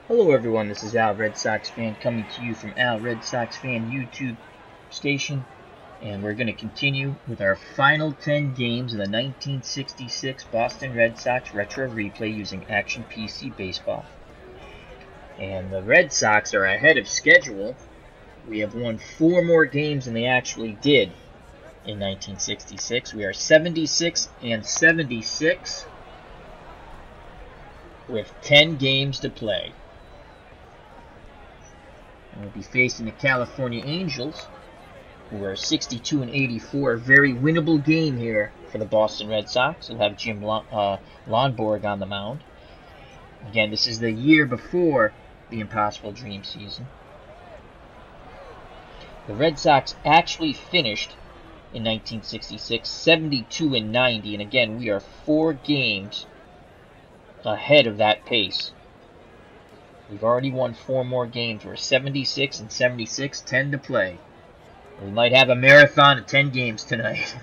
Hello everyone, this is Al Red Sox Fan coming to you from Al Red Sox Fan YouTube station, and we're going to continue with our final 10 games of the 1966 Boston Red Sox Retro Replay using Action PC Baseball. And the Red Sox are ahead of schedule. We have won 4 more games than they actually did in 1966. We are 76 and 76 with 10 games to play. And we'll be facing the California Angels, who are 62 and 84. A very winnable game here for the Boston Red Sox. We'll have Jim Lonborg on the mound. Again, this is the year before the Impossible Dream season. The Red Sox actually finished in 1966 72 and 90, and again, we are 4 games ahead of that pace. We've already won 4 more games. We're 76 and 76, 10 to play. We might have a marathon of 10 games tonight.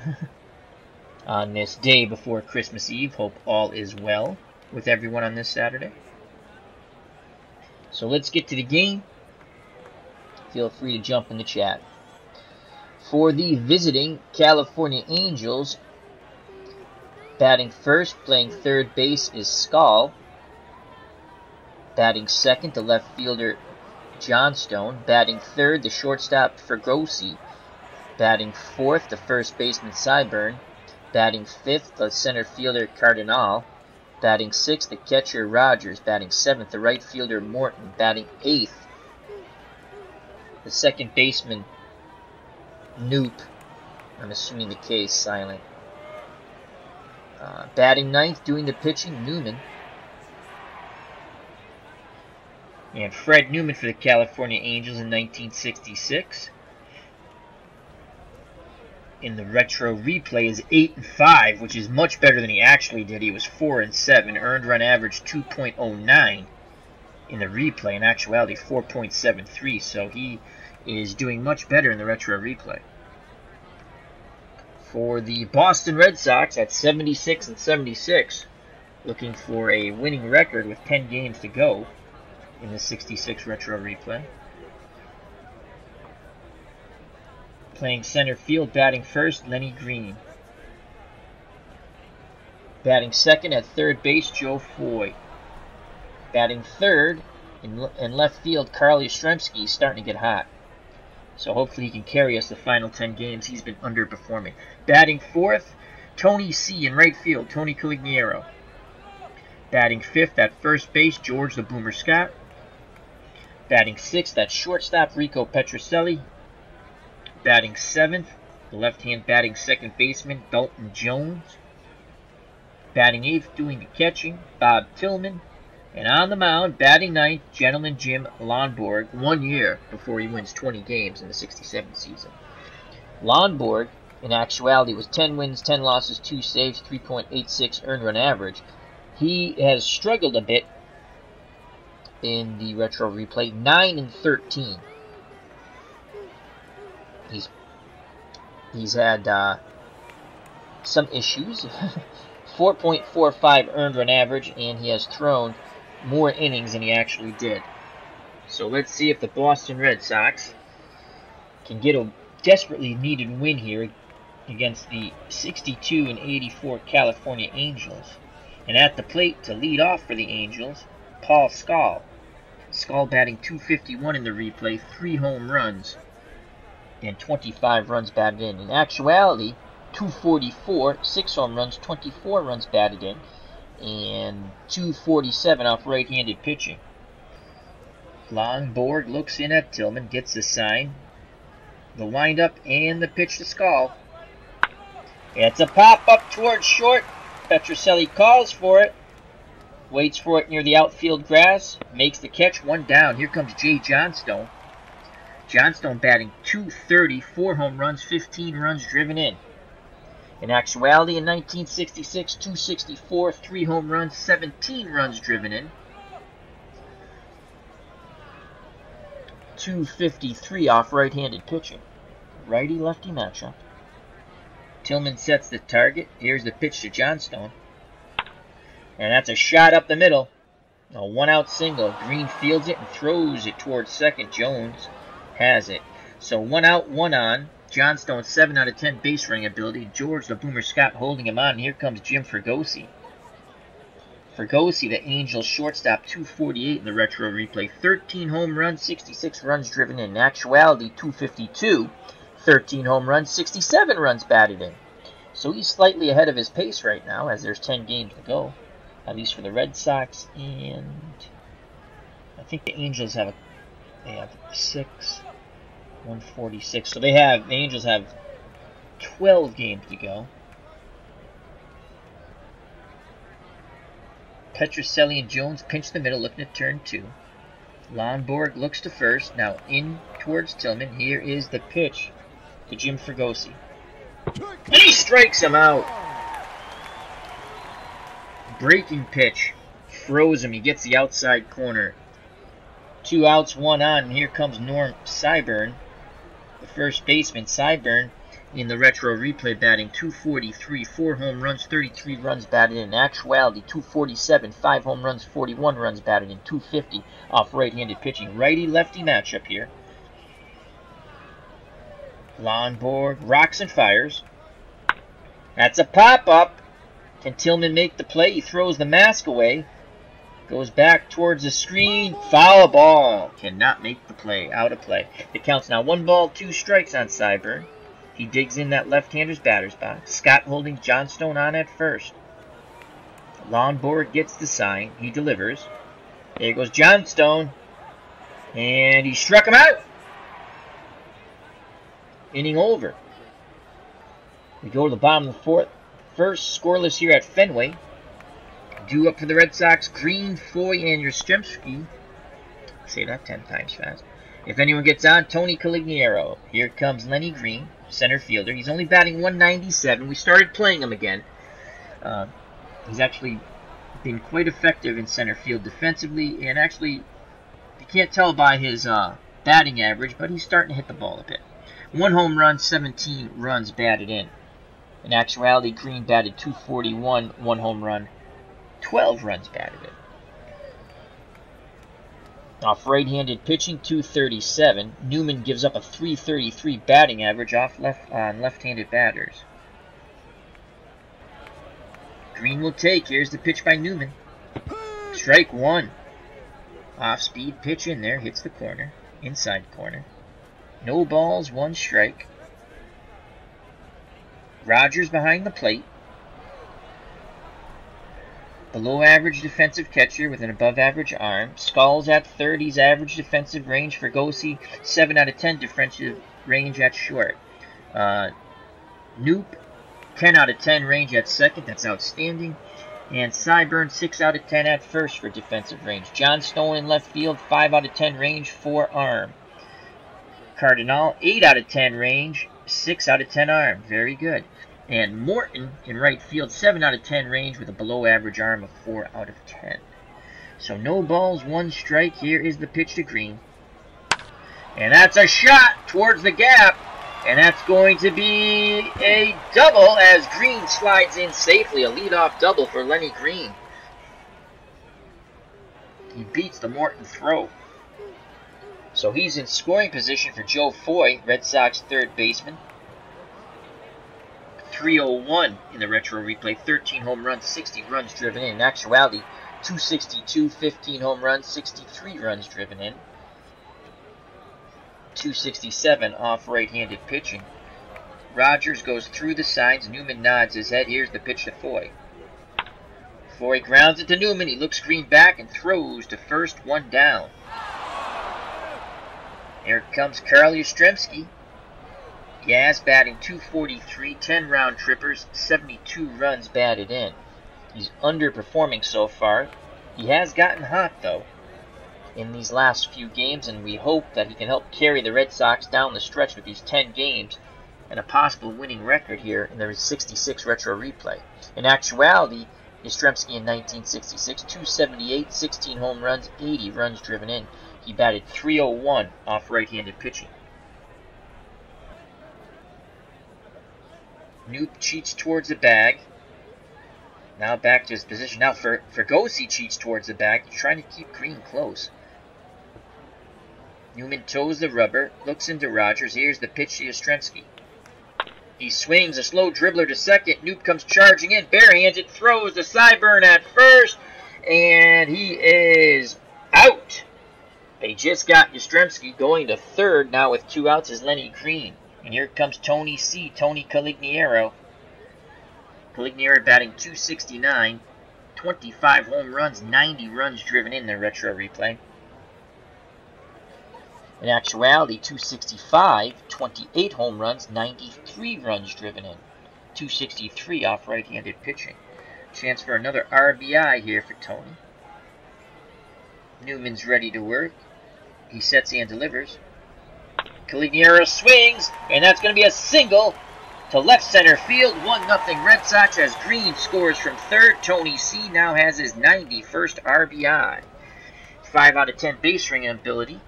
On this day before Christmas Eve, hope all is well with everyone on this Saturday. So let's get to the game. Feel free to jump in the chat. For the visiting California Angels, batting first, playing third base is Skull. Batting second, the left fielder Johnstone. Batting third, the shortstop Fergosi. Batting fourth, the first baseman Cyburn. Batting fifth, the center fielder Cardinal. Batting sixth, the catcher Rogers. Batting seventh, the right fielder Morton. Batting eighth, the second baseman Noop. I'm assuming the K is silent. Batting ninth, doing the pitching, Newman. And Fred Newman for the California Angels in 1966. In the retro replay is 8 and 5, which is much better than he actually did. He was 4 and 7, earned run average 2.09 in the replay. In actuality, 4.73. So he is doing much better in the retro replay. For the Boston Red Sox at 76 and 76, looking for a winning record with 10 games to go in the 66 retro replay. Playing center field, batting first, Lenny Green. Batting second at third base, Joe Foy. Batting third in left field, Carl Yastrzemski, starting to get hot. So hopefully he can carry us the final 10 games. He's been underperforming. Batting fourth, Tony C. in right field, Tony Caligiero. Batting fifth at first base, George the Boomer Scott. Batting sixth at shortstop, Rico Petrocelli. Batting seventh, the left-hand batting second baseman, Dalton Jones. Batting eighth, doing the catching, Bob Tillman. And on the mound, batting ninth, Gentleman Jim Lonborg, 1 year before he wins 20 games in the 67 season. Lonborg, in actuality, was 10 wins, 10 losses, 2 saves, 3.86 earned run average. He has struggled a bit in the retro replay, 9 and 13. He's had some issues. 4.45 earned run average, and he has thrown more innings than he actually did. So let's see if the Boston Red Sox can get a desperately needed win here against the 62 and 84 California Angels. And at the plate to lead off for the Angels, Paul Skull. Skull batting .251 in the replay, 3 home runs, and 25 runs batted in. In actuality, .244, 6 home runs, 24 runs batted in, and .247 off right-handed pitching. Lonborg looks in at Tillman, gets the sign, the windup, and the pitch to Skull. It's a pop-up towards short. Petrocelli calls for it. Waits for it near the outfield grass. Makes the catch, 1 down. Here comes Jay Johnstone. Johnstone batting .230, 4 home runs, 15 runs driven in. In actuality, in 1966, .264, 3 home runs, 17 runs driven in. .253 off right-handed pitching. Righty-lefty matchup. Tillman sets the target. Here's the pitch to Johnstone. And that's a shot up the middle. A one-out single. Green fields it and throws it towards second. Jones has it. So 1 out, 1 on. Johnstone 7 out of 10 base running ability. George the Boomer Scott holding him on. And here comes Jim Fregosi. Fregosi, the Angels shortstop, 248 in the retro replay. 13 home runs, 66 runs driven in. In actuality, 252. 13 home runs, 67 runs batted in. So he's slightly ahead of his pace right now, as there's 10 games to go, at least for the Red Sox. And I think the Angels have 146. So the Angels have 12 games to go. Petrocelli and Jones pinch the middle, looking at turn 2. Lonborg looks to first. Now in towards Tillman. Here is the pitch to Jim Fregosi. And he strikes him out. Breaking pitch. Froze him. He gets the outside corner. 2 outs, 1 on. And here comes Norm Syburn, the first baseman. Syburn in the retro replay batting 243, 4 home runs, 33 runs batted in. In actuality, 247, 5 home runs, 41 runs batted in. 250 off right-handed pitching. Righty-lefty matchup here. Lonborg rocks and fires. That's a pop-up. Can Tillman make the play? He throws the mask away. Goes back towards the screen. Foul ball. Cannot make the play. Out of play. It counts now 1 ball, 2 strikes on Syburn. He digs in that left-hander's batter's box. Scott holding Johnstone on at first. Lonborg gets the sign. He delivers. There goes Johnstone. And he struck him out. Inning over. We go to the bottom of the 4th. First, scoreless here at Fenway. Due up for the Red Sox, Green, Foy, and Yastrzemski. Say that 10 times fast. If anyone gets on, Tony Caligiero. Here comes Lenny Green, center fielder. He's only batting 197. We started playing him again. He's actually been quite effective in center field defensively, and actually, you can't tell by his batting average, but he's starting to hit the ball a bit. 1 home run, 17 runs batted in. In actuality, Green batted 241, 1 home run, 12 runs batted in. Off right-handed pitching, 237. Newman gives up a 333 batting average off left-handed batters. Green will take. Here's the pitch by Newman. Strike 1. Off-speed pitch in there. Hits the corner. Inside corner. No balls, 1 strike. Rogers behind the plate. Below average defensive catcher with an above average arm. Skulls at third. He's average defensive range. Fregosi, 7 out of 10 defensive range at short. Noop, 10 out of 10 range at second. That's outstanding. And Syburn, 6 out of 10 at first for defensive range. Johnstone in left field, 5 out of 10 range for arm. Cardinal, 8 out of 10 range, 6 out of 10 arm. Very good. And Morton in right field, 7 out of 10 range with a below average arm of 4 out of 10. So no balls, 1 strike. Here is the pitch to Green. And that's a shot towards the gap. And that's going to be a double as Green slides in safely. A leadoff double for Lenny Green. He beats the Morton throw. So he's in scoring position for Joe Foy, Red Sox third baseman. 301 in the retro replay. 13 home runs, 60 runs driven in. In actuality, 262, 15 home runs, 63 runs driven in. 267 off right-handed pitching. Rogers goes through the signs. Newman nods his head. Here's the pitch to Foy. Foy grounds it to Newman. He looks Green back and throws to first, 1 down. Here comes Carl Yastrzemski. Gas batting 243, 10 round trippers, 72 runs batted in. He's underperforming so far. He has gotten hot, though, in these last few games, and we hope that he can help carry the Red Sox down the stretch with these 10 games and a possible winning record here in the 66 retro replay. In actuality, Yastrzemski in 1966, 278, 16 home runs, 80 runs driven in. He batted 301 off right-handed pitching. Noop cheats towards the bag. Now back to his position. Now Fergosi cheats towards the bag, trying to keep Green close. Newman toes the rubber, looks into Rogers. Here's the pitch to Yastrzemski. He swings a slow dribbler to second. Newt comes charging in, barehanded, throws the sideburn at first, and he is out. They just got Yastrzemski going to third. Now with 2 outs is Lenny Green. And here comes Tony Calignero. Calignero batting .269, 25 home runs, 90 runs driven in the retro replay. In actuality, .265, 28 home runs, 93 runs driven in. .263 off right-handed pitching. Chance for another RBI here for Tony. Newman's ready to work. He sets and delivers. Calignero swings, and that's going to be a single to left center field. 1-0 Red Sox as Green scores from third. Tony C. now has his 91st RBI. 5 out of 10 base running ability.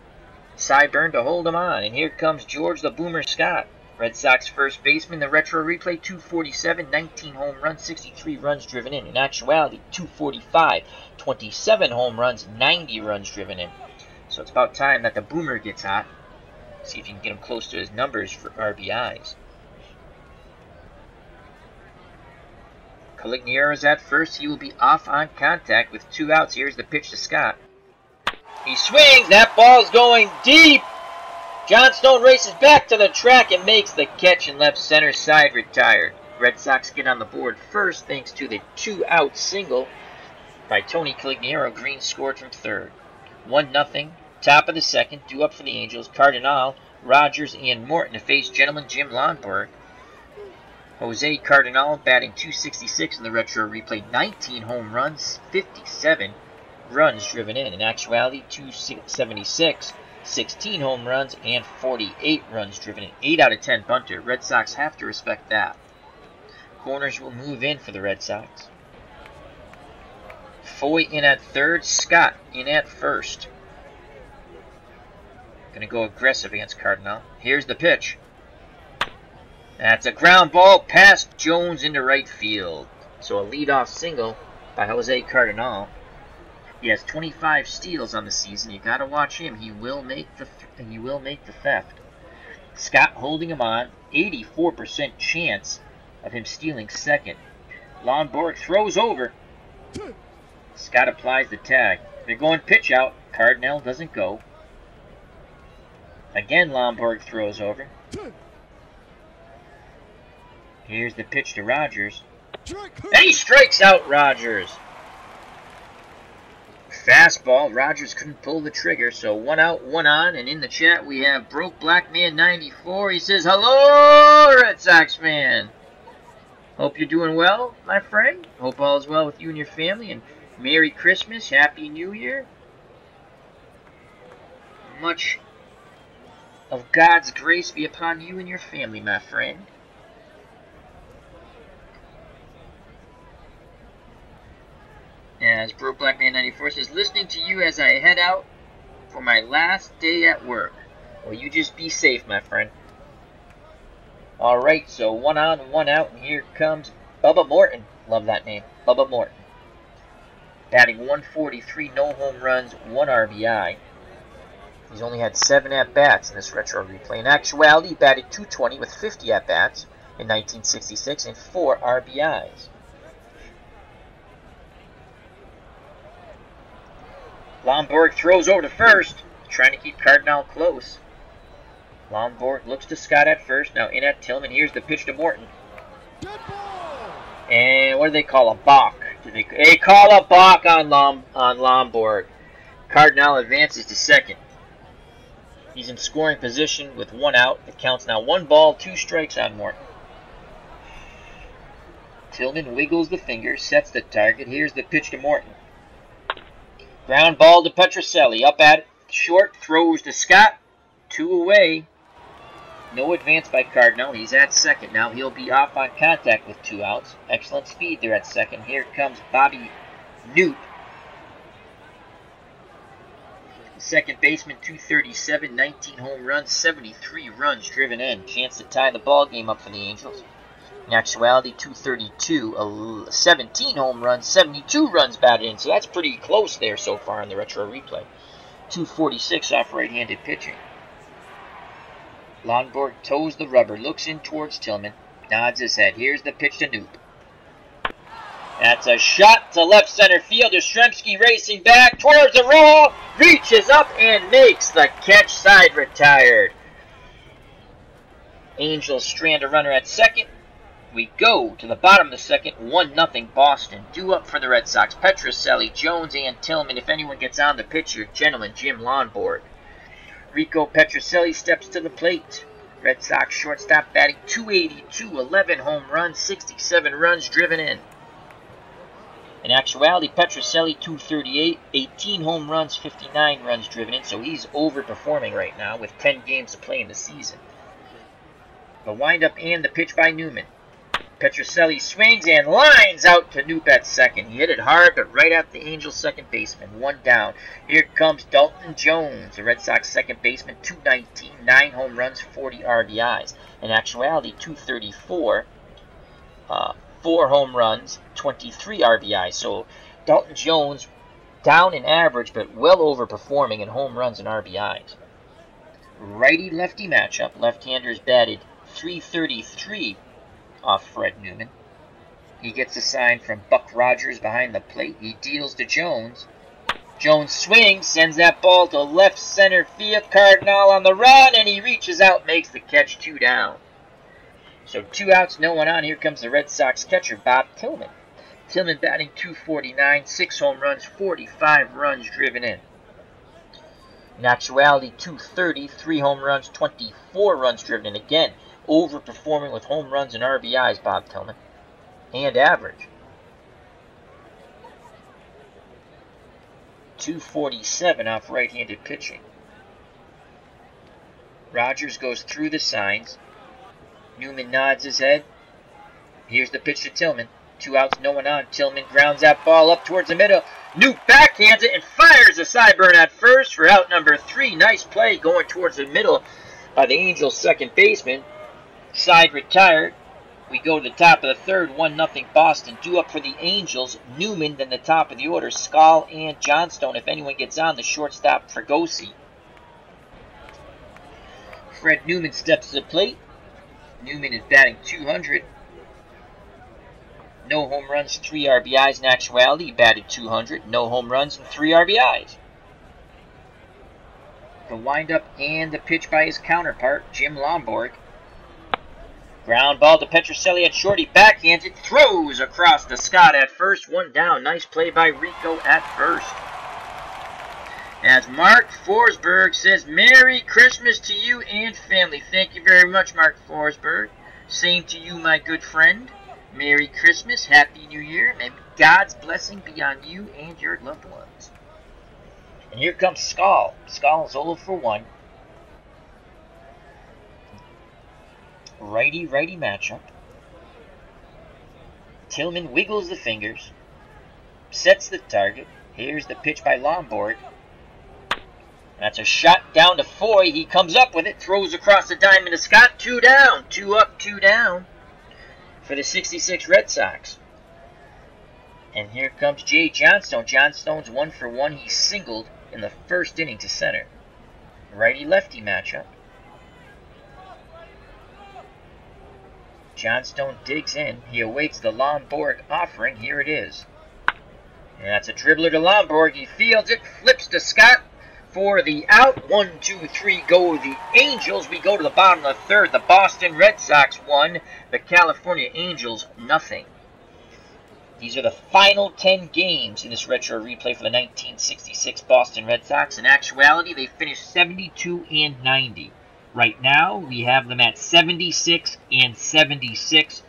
Sideburn to hold him on. And here comes George the Boomer Scott. Red Sox first baseman, the retro replay, .247, 19 home runs, 63 runs driven in. In actuality, .245, 27 home runs, 90 runs driven in. So it's about time that the Boomer gets hot. See if you can get him close to his numbers for RBIs. Calignero's at first. He will be off on contact with 2 outs. Here's the pitch to Scott. He swings. That ball's going deep. Johnstone races back to the track and makes the catch in left center side, retired. Red Sox get on the board first thanks to the 2-out single by Tony Calignero. Green scored from third. 1-0. Top of the second. Due up for the Angels. Cardinal, Rogers, and Morton to face gentleman Jim Lonborg. Jose Cardinal batting .266 in the retro replay. 19 home runs, 57 runs driven in. In actuality, .276, 16 home runs, and 48 runs driven in. 8 out of 10 bunter. Red Sox have to respect that. Corners will move in for the Red Sox. Foy in at third. Scott in at first. Going to go aggressive against Cardinal. Here's the pitch. That's a ground ball past Jones into right field. So a leadoff single by Jose Cardinal. He has 25 steals on the season. You got to watch him. He will make the theft. Scott holding him on. 84% chance of him stealing second. Lonborg throws over. Scott applies the tag. They're going pitch out. Cardinal doesn't go. Again, Lonborg throws over. Here's the pitch to Rogers. And he strikes out Rogers. Fastball. Rogers couldn't pull the trigger, so 1 out, 1 on. And in the chat, we have Broke Black Man 94. He says, "Hello, Red Sox fan. Hope you're doing well, my friend. Hope all is well with you and your family. And Merry Christmas, Happy New Year. Much of God's grace be upon you and your family, my friend." As Broke Black Man 94 says, "Listening to you as I head out for my last day at work." Well, you just be safe, my friend. Alright, so 1 on, 1 out, and here comes Bubba Morton. Love that name, Bubba Morton. Batting .143, no home runs, 1 RBI. He's only had 7 at-bats in this retro replay. In actuality, he batted .220 with 50 at-bats in 1966 and 4 RBIs. Lonborg throws over to first, trying to keep Cardinal close. Lonborg looks to Scott at first, now in at Tillman. Here's the pitch to Morton. And what do they call a balk? They call a balk on Lonborg. Cardinal advances to second. He's in scoring position with 1 out. It counts now 1 ball, 2 strikes on Morton. Tillman wiggles the finger, sets the target. Here's the pitch to Morton. Ground ball to Petrocelli. Up at it. Short. Throws to Scott. 2 away. No advance by Cardinal. He's at second now. He'll be off on contact with 2 outs. Excellent speed there at second. Here comes Bobby Newt. Second baseman, .237, 19 home runs, 73 runs driven in. Chance to tie the ball game up for the Angels. In actuality, 232, 17 home runs, 72 runs batted in. So that's pretty close there so far in the retro replay. 246 off right-handed pitching. Lonborg toes the rubber, looks in towards Tillman, nods his head. Here's the pitch to Noop. That's a shot to left center field. Yastrzemski racing back towards the wall, reaches up and makes the catch. Side retired. Angels strand a runner at second. We go to the bottom of the second, 1-0 Boston. Due up for the Red Sox, Petrocelli, Jones, and Tillman. If anyone gets on the pitcher, gentleman Jim Lonborg. Rico Petrocelli steps to the plate. Red Sox shortstop batting .282, 11 home runs, 67 runs driven in. In actuality, Petrocelli .238, 18 home runs, 59 runs driven in, so he's overperforming right now with 10 games to play in the season. The windup and the pitch by Newman. Petrocelli swings and lines out to Noop at second. He hit it hard, but right at the Angels' second baseman. One down. Here comes Dalton Jones, the Red Sox second baseman, .219, 9 home runs, 40 RBIs. In actuality, .234, 4 home runs, 23 RBIs. So Dalton Jones down in average, but well overperforming in home runs and RBIs. Righty-lefty matchup. Left-handers batted .333 off Fred Newman. He gets a sign from Buck Rogers behind the plate. He deals to Jones. Jones swings, sends that ball to left center field. Cardinal on the run, and he reaches out, makes the catch. 2 down. So 2 outs, no one on. Here comes the Red Sox catcher, Bob Tillman. Tillman batting .249, 6 home runs, 45 runs driven in. In actuality, .230, 3 home runs, 24 runs driven in. Again, overperforming with home runs and RBIs, Bob Tillman, and average. .247 off right-handed pitching. Rogers goes through the signs. Newman nods his head. Here's the pitch to Tillman. 2 outs, no one on. Tillman grounds that ball up towards the middle. Noop backhands it and fires a sideburn at first for out number 3. Nice play going towards the middle by the Angels' second baseman. Side retired. We go to the top of the third, 1-0 Boston. Due up for the Angels, Newman, then the top of the order, Skal and Johnstone. If anyone gets on, the shortstop, Fregosi. Fred Newman steps to the plate. Newman is batting .200. No home runs, 3 RBIs. In actuality, he batted .200. No home runs and 3 RBIs. The windup and the pitch by his counterpart, Jim Lonborg. Ground ball to Petrocelli at short. He backhands it, throws across to Scott at first. 1 down. Nice play by Rico at first. As Mark Forsberg says, Merry Christmas to you and family. Thank you very much, Mark Forsberg. Same to you, my good friend. Merry Christmas, Happy New Year. May God's blessing be on you and your loved ones. And here comes Skal. Skal is 0 for 1. Righty-righty matchup. Tillman wiggles the fingers, sets the target. Here's the pitch by Lonborg. That's a shot down to Foy. He comes up with it, throws across the diamond to Scott. 2 down. 2 up, 2 down for the 66 Red Sox. And here comes Jay Johnstone. Johnstone's 1 for 1. He singled in the first inning to center. Righty-lefty matchup. Johnstone digs in. He awaits the Lonborg offering. Here it is. And that's a dribbler to Lonborg. He fields it, flips to Scott for the out. 1, 2, 3 go the Angels. We go to the bottom of the third. The Boston Red Sox 1, the California Angels 0. These are the final 10 games in this retro replay for the 1966 Boston Red Sox. In actuality, they finished 72 and 90. Right now, we have them at 76 and 76.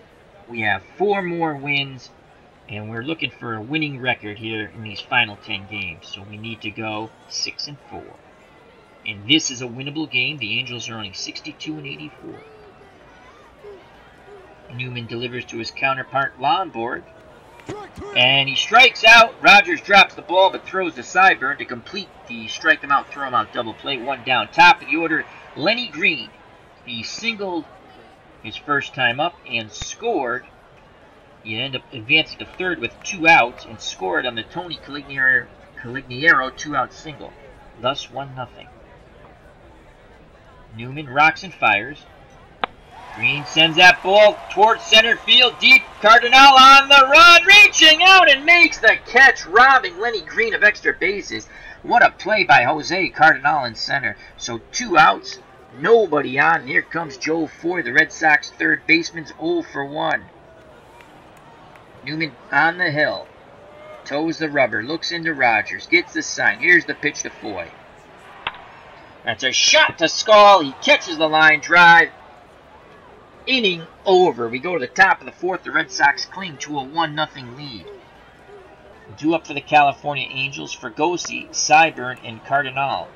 We have 4 more wins, and we're looking for a winning record here in these final 10 games. So we need to go 6 and 4. And this is a winnable game. The Angels are only 62 and 84. Newman delivers to his counterpart, Lonborg. And he strikes out. Rogers drops the ball but throws the sideburn to complete the strike him out, throw him out double play. 1 down. Top of the order, Lenny Green. He singled his first time up and scored. He ended up advancing to third with 2 outs and scored on the Tony Calignero 2-out single. Thus 1-0. Newman rocks and fires. Green sends that ball towards center field, deep. Cardinal on the run, reaching out and makes the catch, robbing Lenny Green of extra bases. What a play by Jose Cardinal in center. So 2 outs, nobody on. And here comes Joe Foy, the Red Sox third baseman's 0 for 1. Newman on the hill, toes the rubber, looks into Rogers, gets the sign. Here's the pitch to Foy. That's a shot to Skull. He catches the line drive. Inning over. We go to the top of the 4th. The Red Sox cling to a 1-0 lead. Due up for the California Angels, Fregosi, Cyburn, and Cardinal.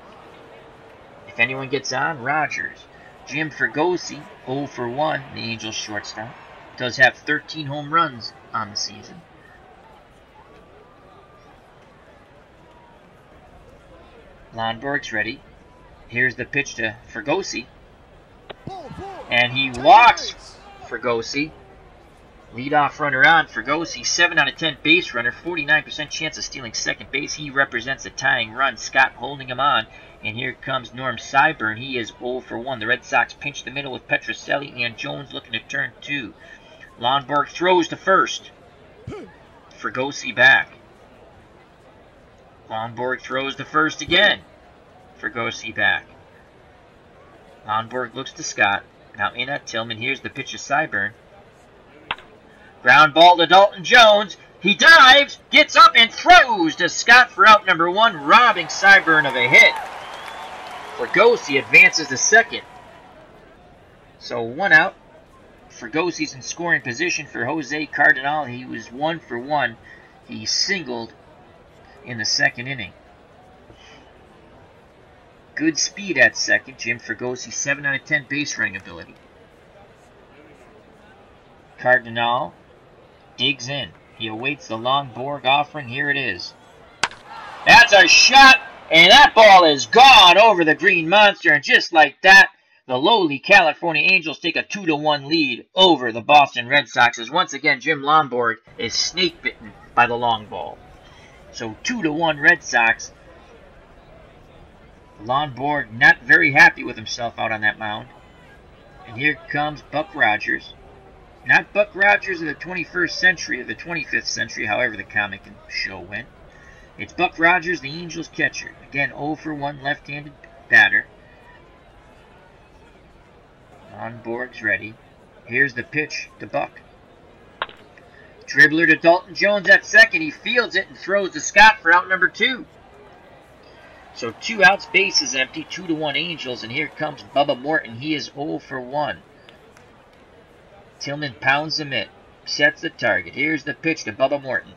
If anyone gets on, Rogers. Jim Fregosi, 0 for 1, the Angels shortstop, does have 13 home runs on the season. Lonborg's ready. Here's the pitch to Fregosi. And he walks Fregosi. Leadoff runner on. Fregosi, 7 out of 10 base runner, 49% chance of stealing second base. He represents a tying run. Scott holding him on. And here comes Norm Cyburn. He is 0 for 1. The Red Sox pinch the middle with Petrocelli and Jones looking to turn 2. Lonborg throws to first. Fregosi back. Lonborg throws to first again. Fregosi back. Lonborg looks to Scott. Now in at Tillman. Here's the pitch to Cyburn. Ground ball to Dalton Jones. He dives, gets up, and throws to Scott for out number 1, robbing Cyburn of a hit. Fregosi advances to second. So 1 out. Fregosi's in scoring position for Jose Cardinal. He was 1 for 1. He singled in the 2nd inning. Good speed at second. Jim Fregosi, 7 out of 10 base running ability. Cardinal digs in. He awaits the long Borg offering. Here it is. That's a shot, and that ball is gone over the Green Monster. And just like that, the lowly California Angels take a 2-1 lead over the Boston Red Sox. As once again, Jim Lonborg is snake bitten by the long ball. So 2-1 Red Sox. Lonborg not very happy with himself out on that mound. And here comes Buck Rogers. Not Buck Rogers of the 21st century, or the 25th century, however the comic and show went. It's Buck Rogers, the Angels catcher. Again, 0 for 1 left-handed batter. Lonborg's ready. Here's the pitch to Buck. Dribbler to Dalton Jones at second. He fields it and throws to Scott for out number 2. So 2 outs, base is empty, 2-1 Angels, and here comes Bubba Morton. He is 0 for 1. Tillman pounds the mitt, sets the target. Here's the pitch to Bubba Morton.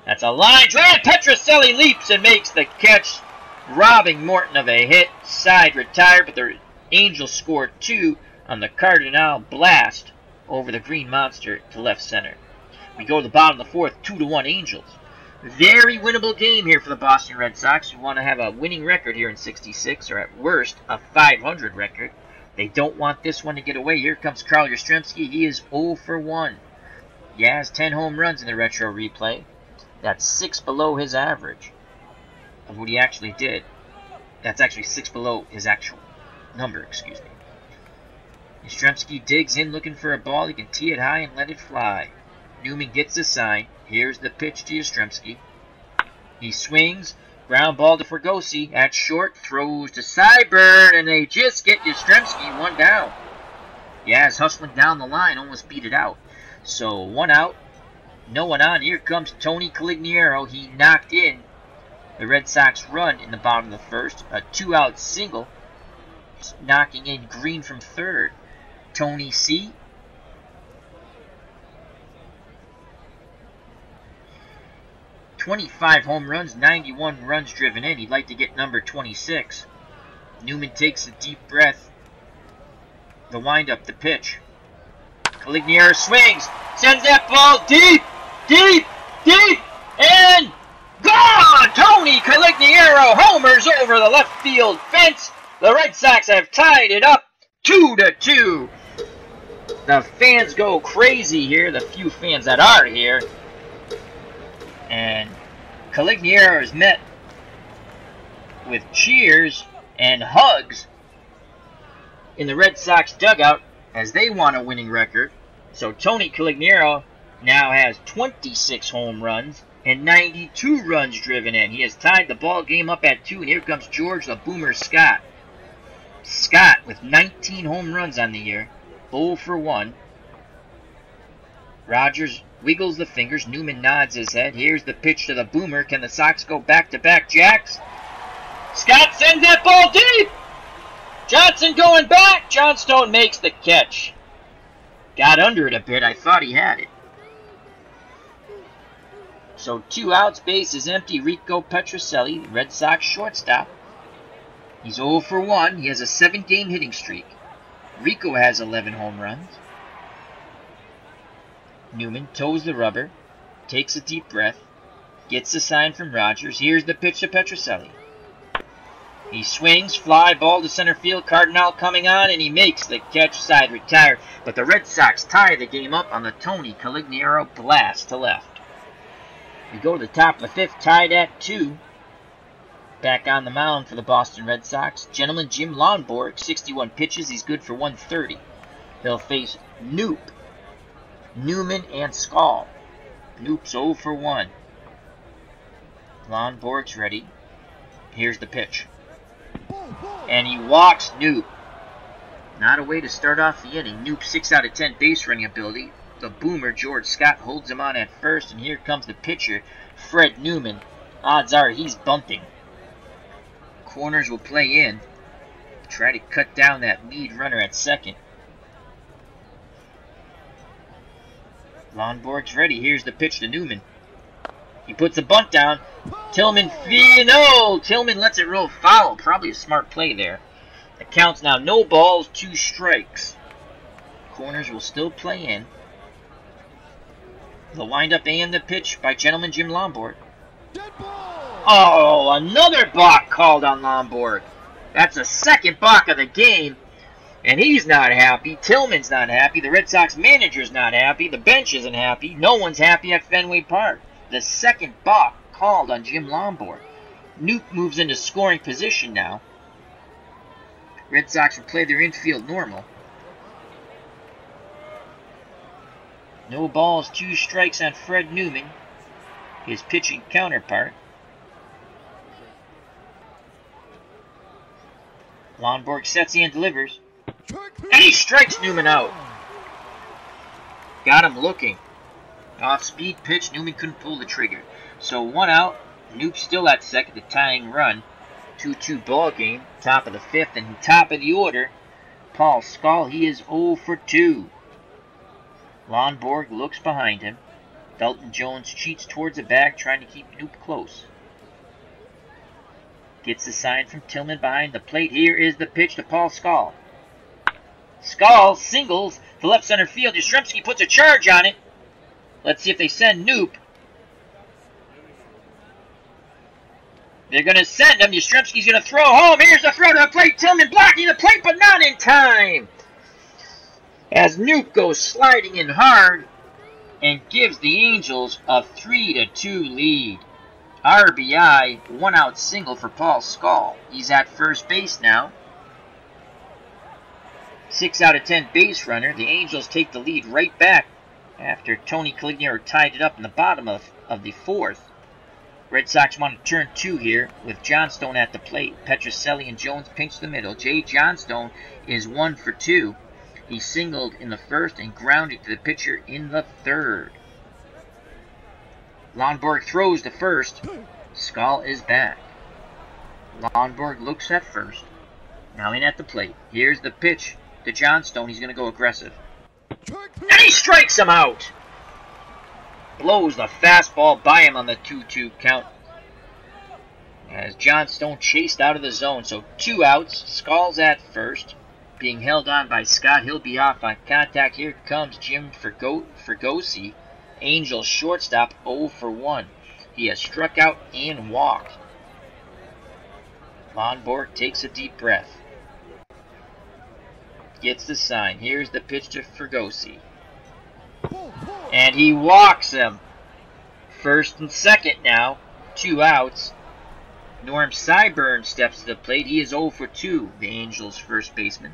That's a line drive. Petrocelli leaps and makes the catch, robbing Morton of a hit. Side retired, but the Angels score 2 on the Cardinal blast over the Green Monster to left center. We go to the bottom of the 4th, 2-1 Angels. Very winnable game here for the Boston Red Sox, who want to have a winning record here in 66, or at worst, a .500 record. They don't want this one to get away. Here comes Carl Yastrzemski. He is 0 for 1. He has 10 home runs in the retro replay. That's 6 below his average of what he actually did. That's actually 6 below his actual number, excuse me. Yastrzemski digs in looking for a ball. He can tee it high and let it fly. Newman gets the sign. Here's the pitch to Yastrzemski. He swings. Ground ball to Fregosi at short. Throws to Cyburn. And they just get Yastrzemski 1 down. Yaz hustling down the line. Almost beat it out. So 1 out. No one on. Here comes Tony Calignero. He knocked in the Red Sox run in the bottom of the 1st. A 2-out single. Knocking in Green from 3rd. Tony C. 25 home runs, 91 runs driven in. He'd like to get number 26. Newman takes a deep breath. The windup, the pitch. Calignero swings, sends that ball deep, deep, deep, and gone! Tony Calignero homers over the left field fence. The Red Sox have tied it up 2-2. 2-2. The fans go crazy here, the few fans that are here. And Calignero is met with cheers and hugs in the Red Sox dugout as they want a winning record. So Tony Calignero now has 26 home runs and 92 runs driven in. He has tied the ball game up at 2, and here comes George the Boomer Scott. Scott with 19 home runs on the year, 0 for 1. Rogers wiggles the fingers. Newman nods his head. Here's the pitch to the Boomer. Can the Sox go back-to-back jacks? Scott sends that ball deep. Johnson going back. Johnstone makes the catch. Got under it a bit. I thought he had it. So 2 outs, base is empty. Rico Petrocelli, Red Sox shortstop. He's 0 for 1. He has a 7-game hitting streak. Rico has 11 home runs. Newman toes the rubber, takes a deep breath, gets a sign from Rogers. Here's the pitch to Petrocelli. He swings, fly ball to center field. Cardinal coming on, and he makes the catch. Side retired. But the Red Sox tie the game up on the Tony Calignero blast to left. We go to the top of the 5th, tied at 2. Back on the mound for the Boston Red Sox, gentleman Jim Lonborg, 61 pitches. He's good for 130. He'll face Noop, Newman, and Skull. Noop's 0 for 1. Lonborg's ready. Here's the pitch. And he walks Noop. Not a way to start off the inning. Noop's 6 out of 10 base running ability. The Boomer, George Scott, holds him on at first, and here comes the pitcher, Fred Newman. Odds are he's bunting. Corners will play in. Try to cut down that lead runner at second. Lonborg's ready. Here's the pitch to Newman. He puts a bunt down. Tillman Tillman lets it roll foul. Probably a smart play there. The count's now no balls, 2 strikes. Corners will still play in. The windup and the pitch by gentleman Jim Lonborg. Oh, another balk called on Lonborg. That's the 2nd balk of the game. And he's not happy. Tillman's not happy. The Red Sox manager's not happy. The bench isn't happy. No one's happy at Fenway Park. The 2nd balk called on Jim Lonborg. Nuke moves into scoring position now. Red Sox will play their infield normal. No balls, 2 strikes on Fred Newman, his pitching counterpart. Lonborg sets and delivers. And he strikes Newman out. Got him looking. Off-speed pitch, Newman couldn't pull the trigger. So 1 out, Noop still at second, the tying run. 2-2 ball game, top of the 5th, and top of the order, Paul Skull. He is 0 for 2. Lonborg looks behind him. Felton Jones cheats towards the bag, trying to keep Noop close. Gets the sign from Tillman behind the plate. Here is the pitch to Paul Skull. Skull singles to left center field. Yastrzemski puts a charge on it. Let's see if they send Noop. They're going to send him. Yastrzemski's going to throw home. Here's the throw to the plate. Tillman blocking the plate, but not in time. As Noop goes sliding in hard and gives the Angels a 3-2 lead. RBI, 1-out single for Paul Skull. He's at first base now. 6 out of 10 base runner. The Angels take the lead right back after Tony Calignero tied it up in the bottom of the 4th. Red Sox want to turn 2 here with Johnstone at the plate. Petrocelli and Jones pinch the middle. Jay Johnstone is 1 for 2. He singled in the 1st and grounded to the pitcher in the 3rd. Lonborg throws to first. Skull is back. Lonborg looks at first. Now in at the plate. Here's the pitch to Johnstone. He's going to go aggressive. And he strikes him out. Blows the fastball by him on the 2-2 count. As Johnstone chased out of the zone. So 2 outs. Skull's at first. Being held on by Scott. He'll be off on contact. Here comes Jim Fregosi. Angels shortstop 0 for 1. He has struck out and walked. Lonborg takes a deep breath. Gets the sign. Here's the pitch to Fregosi. And he walks him. First and second now. 2 outs. Norm Syburn steps to the plate. He is 0 for 2, the Angels' first baseman.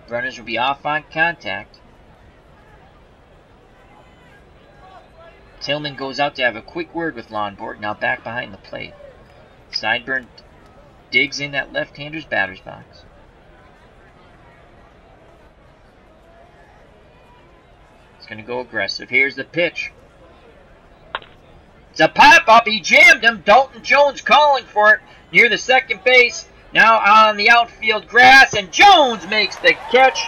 Runners will be off on contact. Tillman goes out to have a quick word with Lonborg, now back behind the plate. Syburn digs in that left-hander's batter's box. It's going to go aggressive. Here's the pitch. It's a pop-up. He jammed him. Dalton Jones calling for it near the second base. Now on the outfield grass, and Jones makes the catch.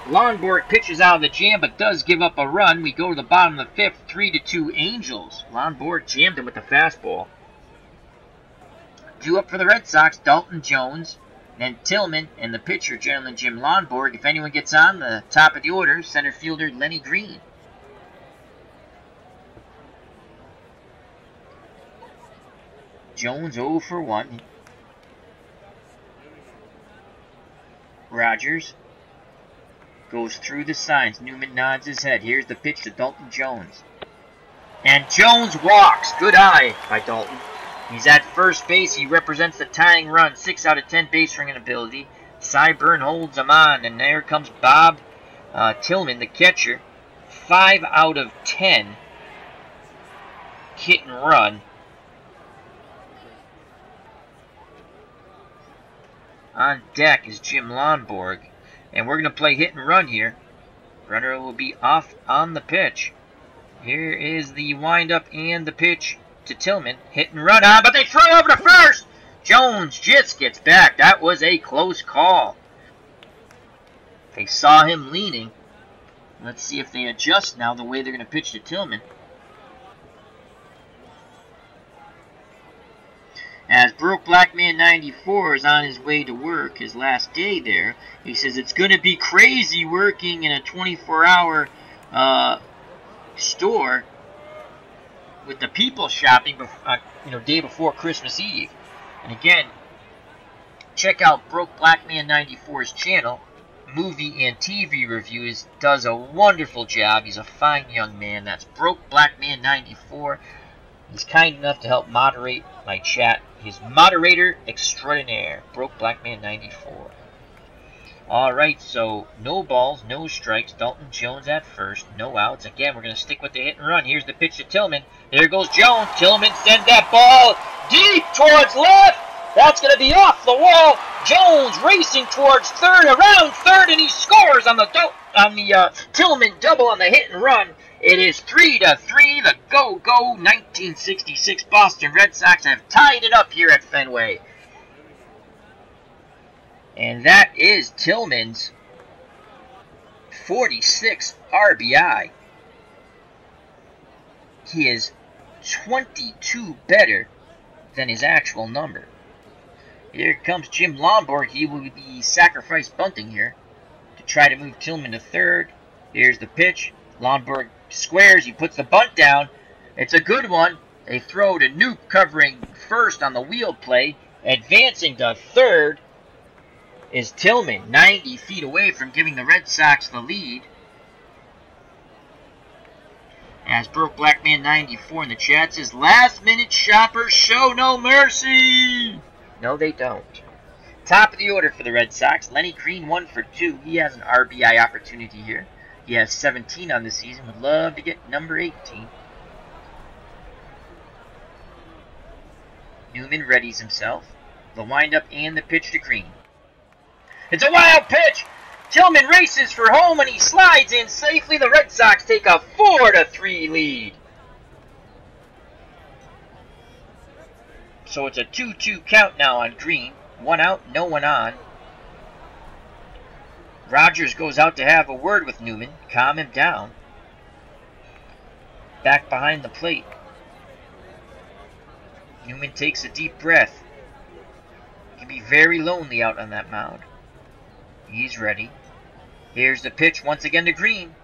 Lonborg pitches out of the jam, but does give up a run. We go to the bottom of the 5th, 3-2 Angels. Lonborg jammed him with the fastball. Due up for the Red Sox, Dalton Jones, then Tillman, and the pitcher, gentleman Jim Lonborg. If anyone gets on the top of the order, center fielder Lenny Green. Jones 0 for 1. Rogers goes through the signs. Newman nods his head. Here's the pitch to Dalton Jones. And Jones walks. Good eye by Dalton. He's at first base. He represents the tying run. 6 out of 10 base running ability. Syburn holds him on. And there comes Bob Tillman, the catcher. 5 out of 10 hit and run. On deck is Jim Lonborg. And we're going to play hit and run here. Runner will be off on the pitch. Here is the windup and the pitch to Tillman. Hit and run on, but they throw over to first. Jones just gets back. That was a close call. They saw him leaning. Let's see if they adjust now the way they're going to pitch to Tillman. As Broke Black Man 94 is on his way to work, his last day there, he says it's going to be crazy working in a 24-hour store with the people shopping, day before Christmas Eve. And again, check out Broke Black Man 94's channel. Movie and TV reviews. Does a wonderful job. He's a fine young man. That's Broke Black Man 94. He's kind enough to help moderate my chat. He's moderator extraordinaire. Broke Black Man 94. Alright, so no balls, no strikes. Dalton Jones at first. No outs. Again, we're going to stick with the hit and run. Here's the pitch to Tillman. There goes Jones. Tillman sends that ball deep towards left. That's going to be off the wall. Jones racing towards third, around third, and he scores on the Tillman double on the hit and run. It is 3-3. The go-go 1966 Boston Red Sox have tied it up here at Fenway. And that is Tillman's 46th RBI. He is 22 better than his actual number. Here comes Jim Lonborg. He will be sacrifice bunting here to try to move Tillman to third. Here's the pitch. Lonborg squares. He puts the bunt down. It's a good one. They throw to Nuke covering first on the wheel play. Advancing to third is Tillman, 90 feet away from giving the Red Sox the lead. As Broke Black Man 94 in the chat says, last minute shoppers show no mercy. No, they don't. Top of the order for the Red Sox. Lenny Green 1 for 2. He has an RBI opportunity here. He has 17 on the season. Would love to get number 18. Newman readies himself. The windup and the pitch to Green. It's a wild pitch. Tillman races for home and he slides in safely. The Red Sox take a 4-3 lead. So it's a 2-2 count now on Green. 1 out, no one on. Rogers goes out to have a word with Newman. Calm him down. Back behind the plate. Newman takes a deep breath. He can be very lonely out on that mound. He's ready. Here's the pitch once again to Green.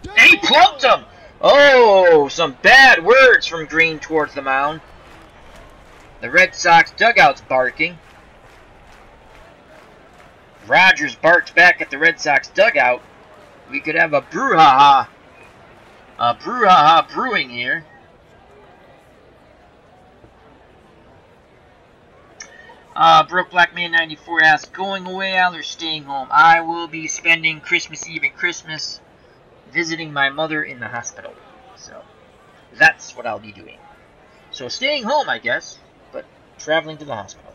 And he plumped him! Oh, some bad words from Green towards the mound. The Red Sox dugout's barking. Rogers barks back at the Red Sox dugout, we could have a brouhaha brewing here. Broke Black Man 94 asks, going away, Al, or staying home? I will be spending Christmas Eve and Christmas visiting my mother in the hospital. So, that's what I'll be doing. So, staying home, I guess, but traveling to the hospital.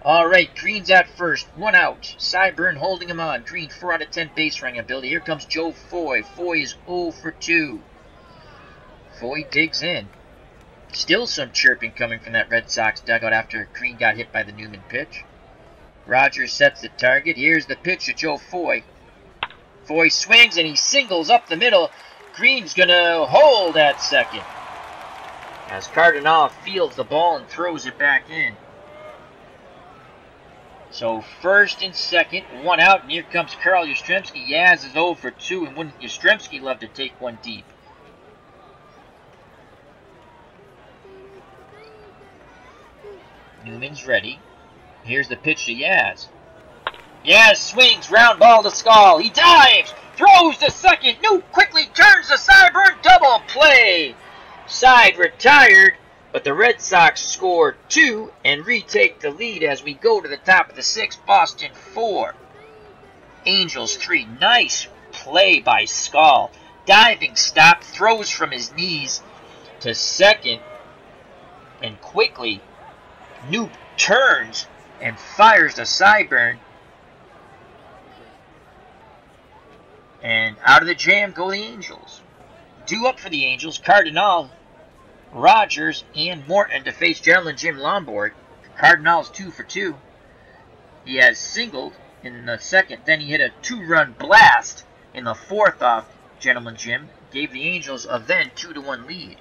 Alright, Green's at first. 1 out. Cyburn holding him on. Green 4 out of 10 base running ability. Here comes Joe Foy. Foy is 0 for 2. Foy digs in. Still some chirping coming from that Red Sox dugout after Green got hit by the Newman pitch. Rogers sets the target. Here's the pitch to Joe Foy. Foy swings and he singles up the middle. Green's going to hold at second, as Cardinal fields the ball and throws it back in. So first and second, 1 out, and here comes Carl Yastrzemski. Yaz is 0 for 2, and wouldn't Yastrzemski love to take one deep? Newman's ready. Here's the pitch to Yaz. Yaz swings, round ball to Skull. He dives, throws to second. New quickly turns the Cyburn, double play. Side retired, but the Red Sox score 2 and retake the lead as we go to the top of the 6th. Boston 4, Angels 3. Nice play by Skull. Diving stop, throws from his knees to second, and quickly Newt turns and fires the Cyburn. And out of the jam go the Angels. 2 up for the Angels. Cardinal, Rogers, and Morton to face Gentleman Jim Lombard. Cardinal's 2 for 2. He has singled in the second. Then he hit a 2-run blast in the 4th off Gentleman Jim. Gave the Angels a then 2-1 lead.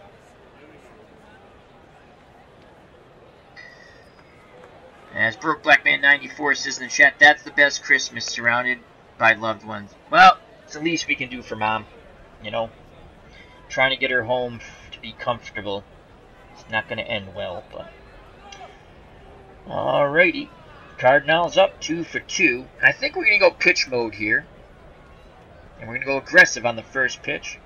As Broke Black Man 94 says in the chat, that's the best Christmas, surrounded by loved ones. Well, it's the least we can do for Mom. You know, trying to get her home to be comfortable. It's not going to end well, but... Alrighty. Cardinals up 2 for 2. I think we're going to go pitch mode here. And we're going to go aggressive on the first pitch.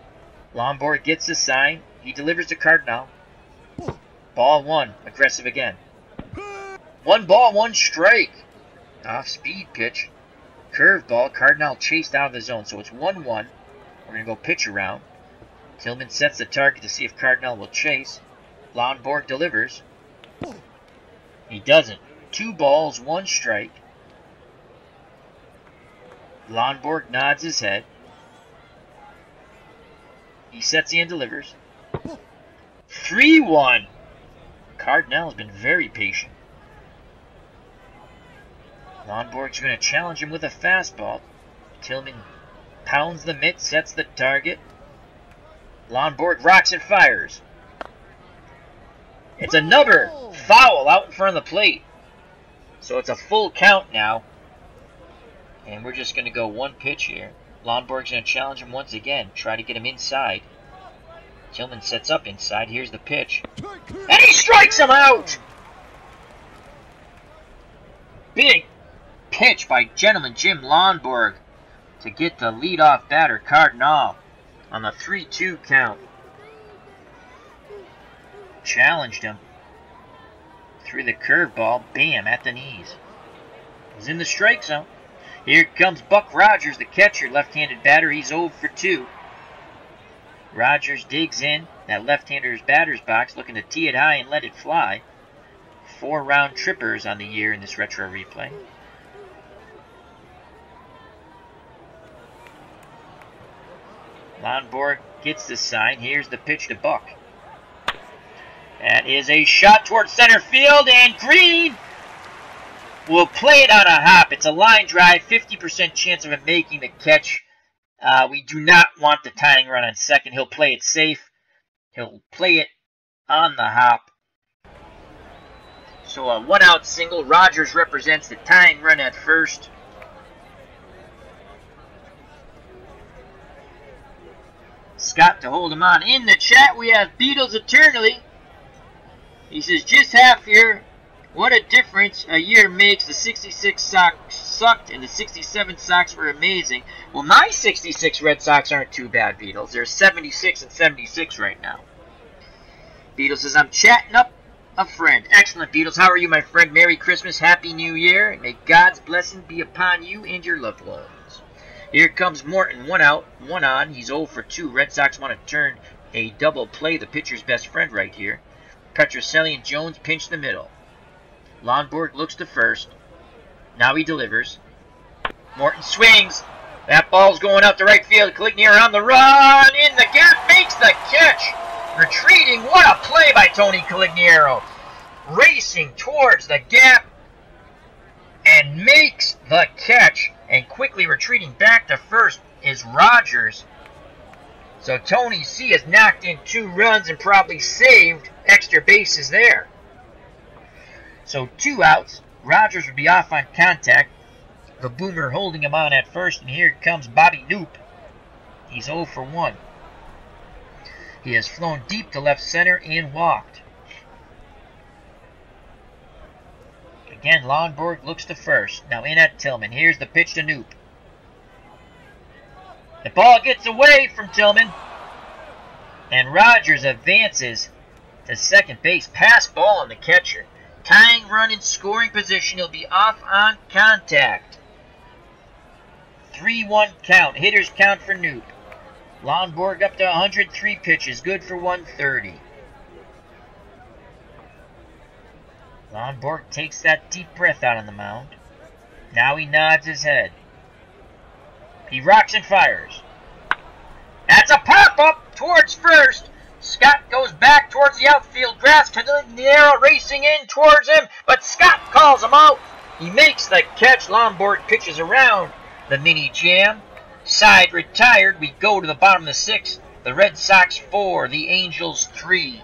Lombard gets the sign. He delivers to Cardinal. Ball 1. Aggressive again. 1 ball, 1 strike. Off speed pitch. Curveball. Cardinal chased out of the zone. So it's 1-1. We're going to go pitch around. Tillman sets the target to see if Cardinal will chase. Lombard delivers. He doesn't. 2 balls, 1 strike. Lombard nods his head. He sets in and delivers. 3-1. Cardinal has been very patient. Lombard's going to challenge him with a fastball. Tillman pounds the mitt, sets the target. Lombard rocks and fires. It's another foul out in front of the plate. So it's a full count now. And we're just going to go 1 pitch here. Lombard's going to challenge him once again. Try to get him inside. Tillman sets up inside. Here's the pitch. And he strikes him out! Big pitch by Gentleman Jim Lombard to get the leadoff batter Cardinal on the 3-2 count. Challenged him. Threw the curveball, bam, at the knees. He's in the strike zone. Here comes Buck Rogers, the catcher, left-handed batter. He's 0 for 2. Rogers digs in that left-hander's batter's box, looking to tee it high and let it fly. 4 round trippers on the year in this retro replay. Lombard gets the sign. Here's the pitch to Buck. That is a shot towards center field, and Green will play it on a hop. It's a line drive, 50% chance of him making the catch. We do not want the tying run on second. He'll play it safe. He'll play it on the hop. So a 1-out single. Rogers represents the tying run at first. Scott to hold him on. In the chat, we have Beatles Eternally. He says, just half here. What a difference a year makes. The 66 sucked and the 67 Sox were amazing. Well, my 66 Red Sox aren't too bad, Beatles. They're 76 and 76 right now. Beatles says, I'm chatting up a friend. Excellent, Beatles. How are you, my friend? Merry Christmas, Happy New Year, and may God's blessing be upon you and your loved ones. Here comes Morton, 1 out, 1 on. He's 0 for 2. Red Sox want to turn a double play. The pitcher's best friend right here. Petrocelli and Jones pinch the middle. Lonborg looks to first. Now he delivers. Morton swings. That ball's going out to right field. Clignier on the run. In the gap. Makes the catch. Retreating. What a play by Tony Calignero. Racing towards the gap. And makes the catch. And quickly retreating back to first is Rogers. So Tony C has knocked in 2 runs and probably saved extra bases there. So 2 outs. Rogers would be off on contact. The Boomer holding him on at first. And here comes Bobby Knoop. He's 0 for 1. He has flown deep to left center and walked. Again, Lonborg looks to first. Now in at Tillman. Here's the pitch to Knoop. The ball gets away from Tillman. And Rogers advances to second base. Pass ball on the catcher. Tying run in scoring position. He'll be off on contact. 3-1 count. Hitters count for Knoop. Lonborg up to 103 pitches. Good for 130. Lonborg takes that deep breath out on the mound. Now he nods his head. He rocks and fires. That's a pop-up towards first. Scott goes back towards the outfield grass. Calignero racing in towards him, but Scott calls him out. He makes the catch. Lonborg pitches around the mini jam. Side retired. We go to the bottom of the 6th. The Red Sox 4, the Angels 3.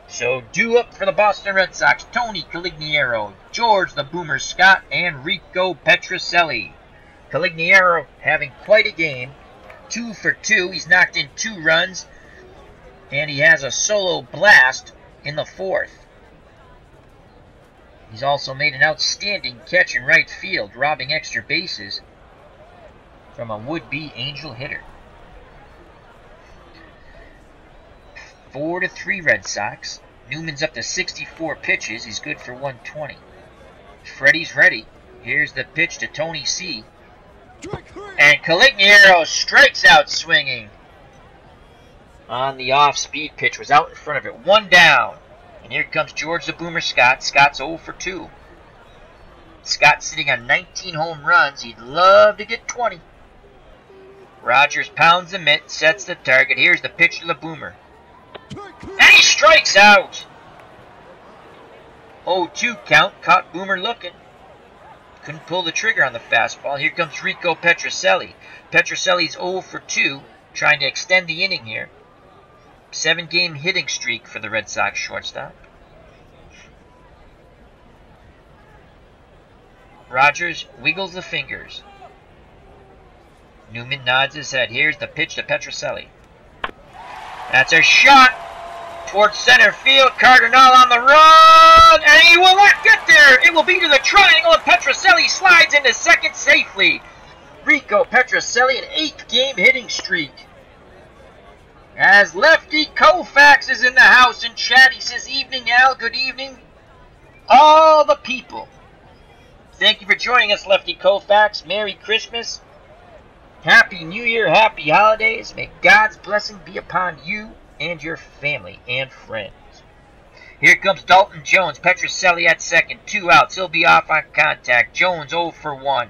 So due up for the Boston Red Sox, Tony Calignero, George the Boomer Scott, and Rico Petrocelli. Calignero having quite a game. 2 for 2. He's knocked in 2 runs. And he has a solo blast in the 4th. He's also made an outstanding catch in right field, robbing extra bases from a would-be Angel hitter. 4-3 Red Sox. Newman's up to 64 pitches. He's good for 120. Freddie's ready. Here's the pitch to Tony C. And Calignero strikes out swinging. On the off-speed pitch, was out in front of it. 1 down. And here comes George the Boomer Scott. Scott's 0 for 2. Scott sitting on 19 home runs. He'd love to get 20. Rogers pounds the mitt, sets the target. Here's the pitch to the Boomer. And he strikes out. 0-2 count. Caught Boomer looking. Couldn't pull the trigger on the fastball. Here comes Rico Petrocelli. Petrocelli's 0 for 2. Trying to extend the inning here. 7-game hitting streak for the Red Sox shortstop. Rogers wiggles the fingers. Newman nods his head. Here's the pitch to Petrocelli. That's a shot towards center field. Cardinal on the run, and he will not get there. It will be to the triangle, and Petrocelli slides into second safely. Rico Petrocelli, an 8-game hitting streak. As Lefty Koufax is in the house in chat, he says, "Evening, Al. Good evening, all the people." Thank you for joining us, Lefty Koufax. Merry Christmas. Happy New Year, happy holidays. May God's blessing be upon you and your family and friends. Here comes Dalton Jones. Petrocelli at second. 2 outs. He'll be off on contact. Jones 0 for 1.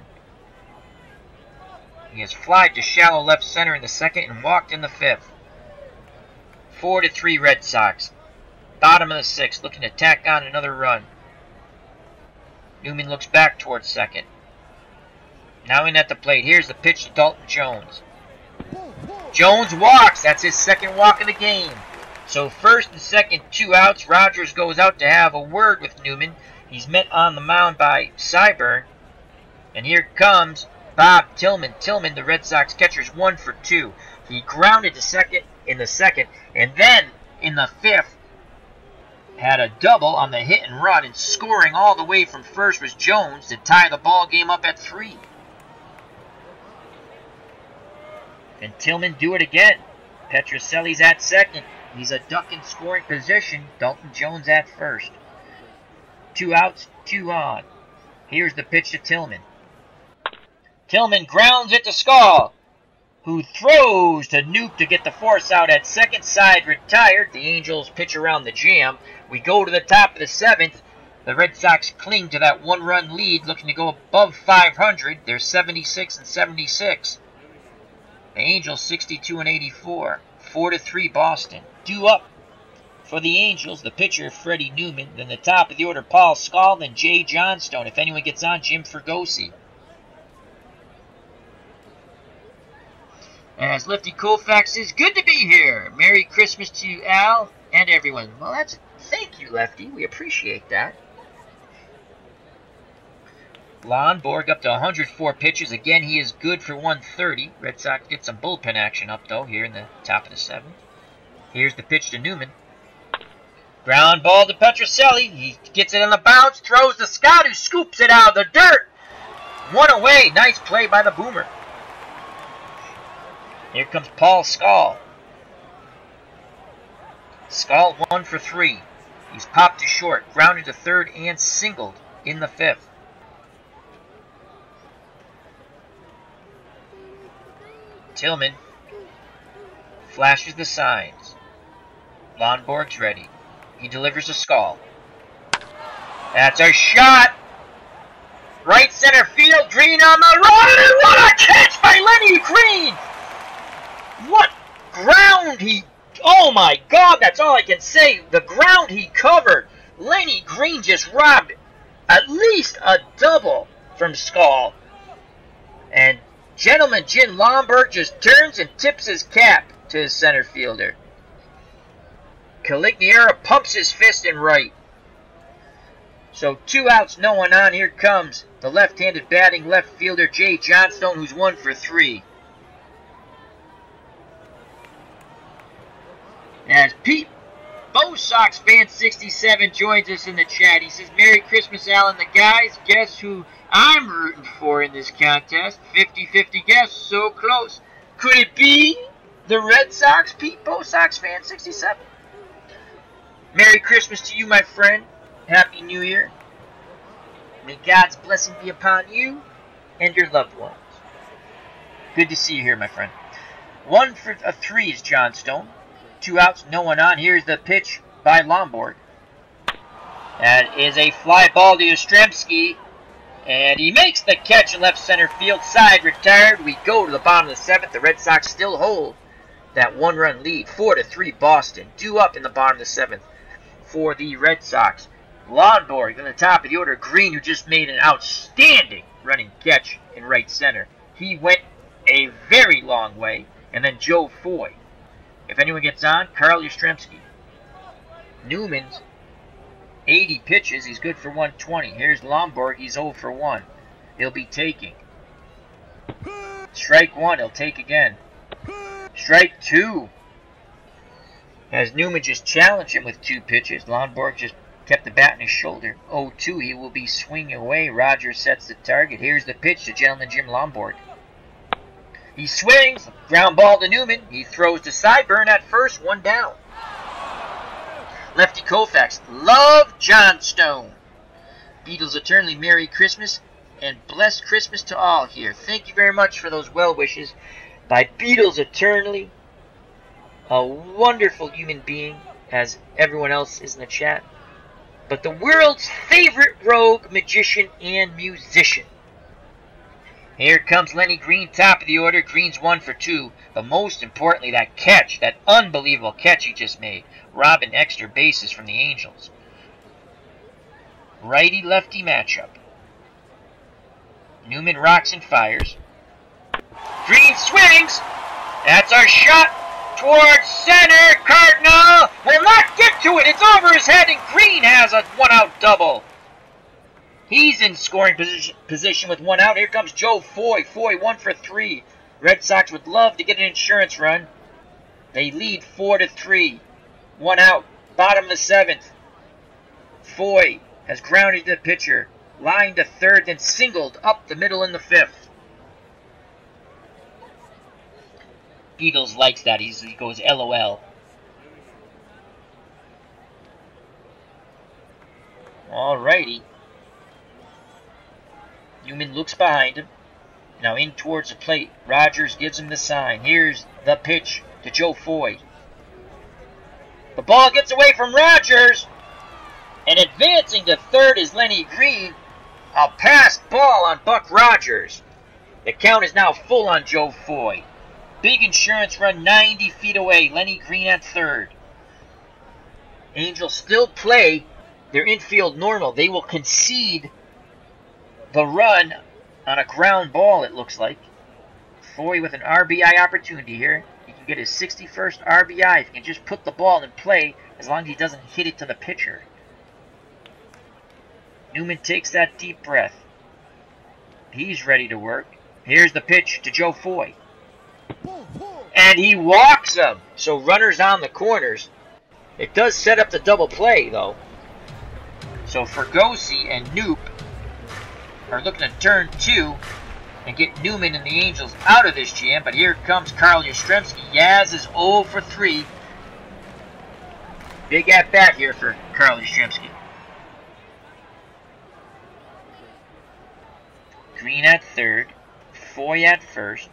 He has flied to shallow left center in the 2nd and walked in the 5th. 4-3 Red Sox. Bottom of the 6th. Looking to tack on another run. Newman looks back towards second. Now in at the plate. Here's the pitch to Dalton Jones. Jones walks. That's his 2nd walk of the game. So 1st and 2nd, 2 outs. Rogers goes out to have a word with Newman. He's met on the mound by Cyburn. And here comes Bob Tillman. Tillman, the Red Sox catcher's 1 for 2. He grounded to second in the 2nd. And then in the 5th, had a double on the hit and run, and scoring all the way from first was Jones to tie the ball game up at 3. And Tillman do it again. Petrocelli's at second. He's a duck in scoring position. Dalton Jones at first. 2 outs, 2 on. Here's the pitch to Tillman. Tillman grounds it to Skull, who throws to Nuke to get the force out at second. Side retired. The Angels pitch around the jam. We go to the top of the 7th. The Red Sox cling to that 1-run lead, looking to go above 500. They're 76 and 76. The Angels 62 and 84. 4-3 Boston. Due up for the Angels, the pitcher Freddie Newman. Then the top of the order, Paul Skull, then Jay Johnstone. If anyone gets on, Jim Fergosi. As Lefty Colfax says, good to be here. Merry Christmas to you, Al, and everyone. Well, thank you, Lefty. We appreciate that. Lonborg up to 104 pitches. Again, he is good for 130. Red Sox get some bullpen action up, though, here in the top of the 7th. Here's the pitch to Newman. Ground ball to Petrocelli. He gets it on the bounce, throws to Scott, who scoops it out of the dirt. 1 away. Nice play by the Boomer. Here comes Paul Skull. Skull 1 for 3. He's popped to short, grounded to third, and singled in the 5th. Tillman flashes the signs. Lonborg's ready. He delivers a Skull. That's a shot. Right center field. Green on the run. What a catch by Lenny Green. What ground he... Oh my God, that's all I can say. The ground he covered. Lenny Green just robbed at least a double from Skull. And gentleman Jim Lonborg just turns and tips his cap to his center fielder. Caligniera pumps his fist in right. So 2 outs, no one on. Here comes the left-handed batting left fielder Jay Johnstone, who's 1 for 3. As Pete, Bo Sox fan 67, joins us in the chat. He says, Merry Christmas, Al and the guys. Guess who I'm rooting for in this contest? 50-50 guess, so close. Could it be the Red Sox, Pete, Bo Sox fan 67? Merry Christmas to you, my friend. Happy New Year. May God's blessing be upon you and your loved ones. Good to see you here, my friend. 1 for 3 is Johnstone. 2 outs, no one on. Here's the pitch by Lonborg. That is a fly ball to Yastrzemski. And he makes the catch in left center field. Side retired. We go to the bottom of the 7th. The Red Sox still hold that 1-run lead. 4-3 Boston. Due up in the bottom of the 7th for the Red Sox. Lonborg in the top of the order. Green, who just made an outstanding running catch in right center. He went a very long way. And then Joe Foy. If anyone gets on, Carl Yastrzemski. Newman's 80 pitches. He's good for 120. Here's Lonborg. He's 0 for 1. He'll be taking. Strike 1. He'll take again. Strike 2. As Newman just challenged him with 2 pitches, Lonborg just kept the bat in his shoulder. 0-2. He will be swinging away. Rogers sets the target. Here's the pitch to gentleman Jim Lonborg. He swings, ground ball to Newman. He throws to Sideburn at first, 1 down. Lefty Colfax, love Johnstone. Beatles eternally Merry Christmas and blessed Christmas to all here. Thank you very much for those well wishes by Beatles eternally. A wonderful human being, as everyone else is in the chat. But the world's favorite rogue, magician, and musician. Here comes Lenny Green, top of the order. Green's 1 for 2. But most importantly, that catch, that unbelievable catch he just made, robbing extra bases from the Angels. Righty-lefty matchup. Newman rocks and fires. Green swings. That's our shot towards center. Cardinal will not get to it. It's over his head, and Green has a 1-out double. He's in scoring position with 1 out. Here comes Joe Foy. Foy 1 for 3. Red Sox would love to get an insurance run. They lead 4-3. 1 out. Bottom of the 7th. Foy has grounded the pitcher, lined to third, then singled up the middle in the fifth. Beatles likes that. He goes LOL. Alrighty. Newman looks behind him. Now in towards the plate. Rogers gives him the sign. Here's the pitch to Joe Foy. The ball gets away from Rogers. And advancing to third is Lenny Green. A passed ball on Buck Rogers. The count is now full on Joe Foy. Big insurance run 90 feet away. Lenny Green at third. Angels still play their infield normal. They will concede the run on a ground ball, it looks like. Foy with an RBI opportunity here. He can get his 61st RBI if he can just put the ball in play as long as he doesn't hit it to the pitcher. Newman takes that deep breath. He's ready to work. Here's the pitch to Joe Foy. And he walks him. So runners on the corners. It does set up the double play, though. So Fregosi and Noop are looking to turn two and get Newman and the Angels out of this jam. But here comes Carl Yastrzemski. Yaz is 0 for 3. Big at-bat here for Carl Yastrzemski. Green at third. Foy at first.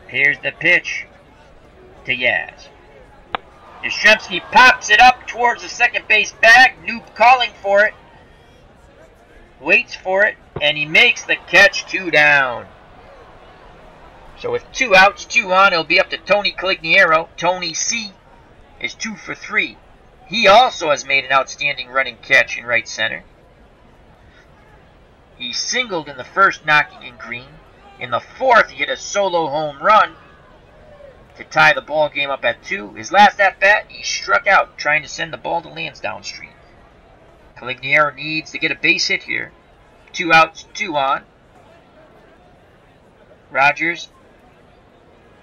Here's the pitch to Yaz. Yastrzemski pops it up towards the second base bag. Noop calling for it. Waits for it. And he makes the catch. 2 down. So with 2 outs, 2 on, it'll be up to Tony Caligiero. Tony C is 2 for 3. He also has made an outstanding running catch in right center. He singled in the first, knocking in Green. In the fourth, he hit a solo home run to tie the ball game up at 2. His last at-bat, he struck out, trying to send the ball to Lansdowne Street. Caligiero needs to get a base hit here. 2 outs, 2 on. Rogers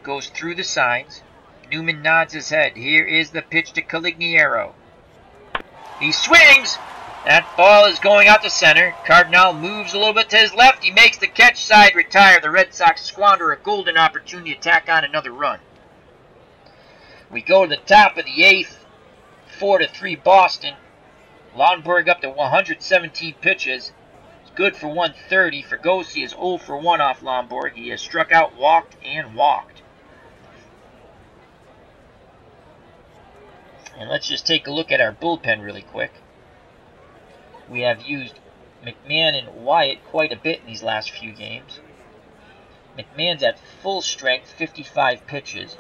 goes through the signs. Newman nods his head. Here is the pitch to Caligiero. He swings! That ball is going out to center. Cardinal moves a little bit to his left. He makes the catch, side retire. The Red Sox squander a golden opportunity to tack on another run. We go to the top of the 8th. 4-3 Boston. Lonborg up to 117 pitches. It's good for 130. Fregosi is 0 for 1 off Lonborg. He has struck out, walked, and walked. And let's just take a look at our bullpen really quick. We have used McMahon and Wyatt quite a bit in these last few games. McMahon's at full strength, 55 pitches.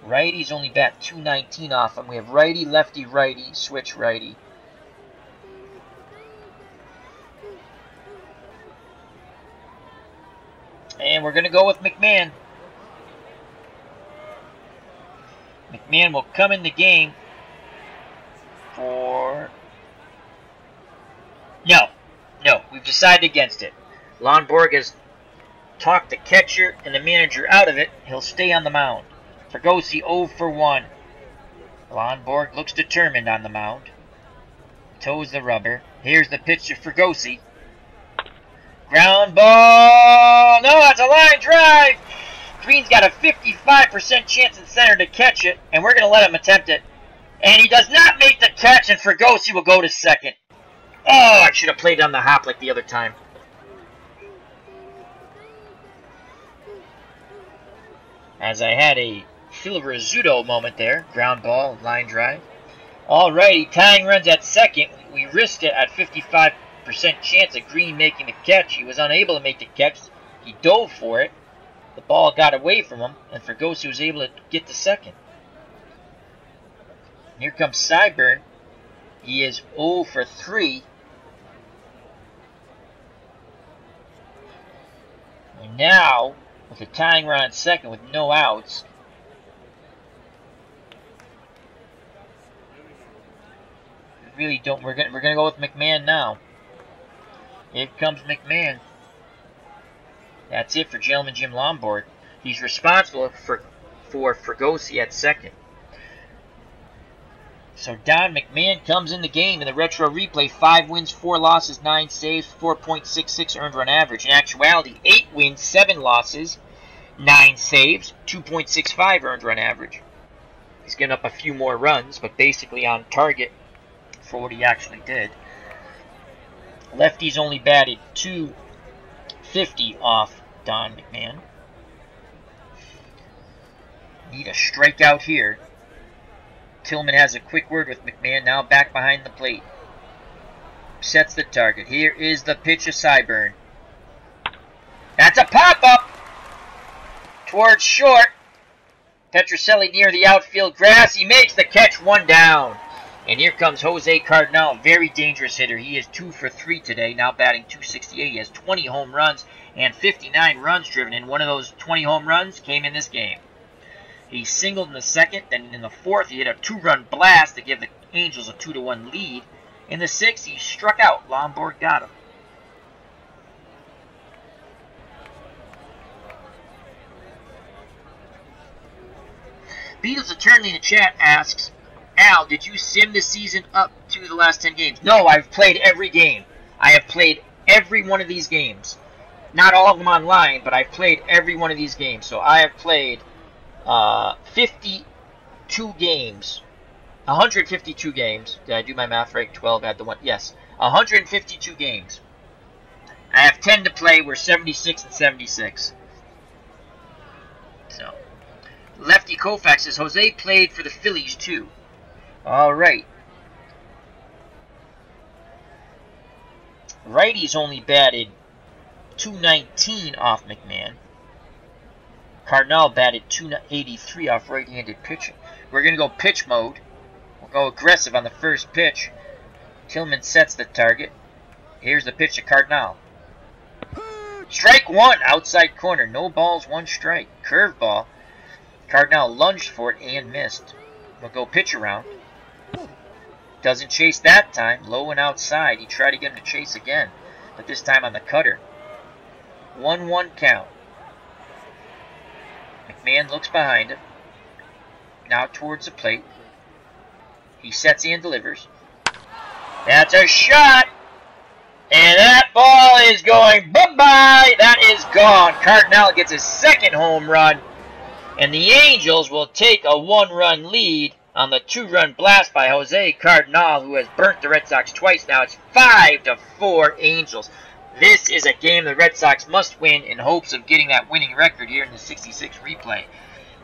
Righties only bat 219 off him. We have righty, lefty, righty, switch righty. And we're going to go with McMahon. McMahon will come in the game for... No, we've decided against it. Lonborg has talked the catcher and the manager out of it. He'll stay on the mound. Fregosi 0 for 1. Lonborg looks determined on the mound. Toes the rubber. Here's the pitch to Fregosi. Ground ball! No, that's a line drive! Green's got a 55% chance in center to catch it, and we're going to let him attempt it. And he does not make the catch, and Fregosi will go to second. Oh, I should have played on the hop like the other time. As I had a Phil Rizzuto moment there. Ground ball, line drive. Alrighty, tying runs at second. We risked it at 55% chance of Green making the catch. He was unable to make the catch. He dove for it. The ball got away from him, and Fregosi was able to get to second. Here comes Cyburn. He is 0 for 3. And now, with a tying run at second with no outs, we really don't. We're gonna go with McMahon now. Here comes McMahon. That's it for Gentleman Jim Lonborg. He's responsible for Fregosi at second. So Don McMahon comes in the game in the retro replay. 5 wins, 4 losses, 9 saves, 4.66 earned run average. In actuality, 8 wins, 7 losses, 9 saves, 2.65 earned run average. He's given up a few more runs, but basically on target for what he actually did. Lefties only batted .250 off Don McMahon. Need a strikeout here. Tillman has a quick word with McMahon, now back behind the plate. Sets the target. Here is the pitch of Cyburn. That's a pop-up towards short. Petrocelli near the outfield grass. He makes the catch, 1 down. And here comes Jose Cardinal, very dangerous hitter. He is 2 for 3 today, now batting .268. He has 20 home runs and 59 runs driven, and one of those 20 home runs came in this game. He singled in the second, then in the fourth he hit a 2-run blast to give the Angels a 2-1 lead. In the sixth he struck out. Lombard got him. Beatles Attorney in the chat asks, Al, did you sim this season up to the last 10 games? No, I've played every game. I have played every one of these games. Not all of them online, but I've played every one of these games. So I have played 52 games. 152 games. Did I do my math right? 12 add the 1. Yes. 152 games. I have 10 to play. We're 76 and 76. So, Lefty Koufax says, Jose played for the Phillies too. Alright. Righties only batted .219 off McMahon. Cardinal batted .283 off right-handed pitching. We're going to go pitch mode. We'll go aggressive on the first pitch. Tillman sets the target. Here's the pitch to Cardinal. Strike 1, outside corner. No balls, 1 strike. Curveball. Cardinal lunged for it and missed. We'll go pitch around. Doesn't chase that time. Low and outside. He tried to get him to chase again, but this time on the cutter. 1-1 count. McMahon looks behind him. Now towards the plate. He sets and delivers. That's a shot! And that ball is going bye-bye! That is gone. Cardinal gets his 2nd home run. And the Angels will take a 1-run lead on the 2-run blast by Jose Cardinal, who has burnt the Red Sox twice now. It's 5-4 Angels. This is a game the Red Sox must win in hopes of getting that winning record here in the 66 replay,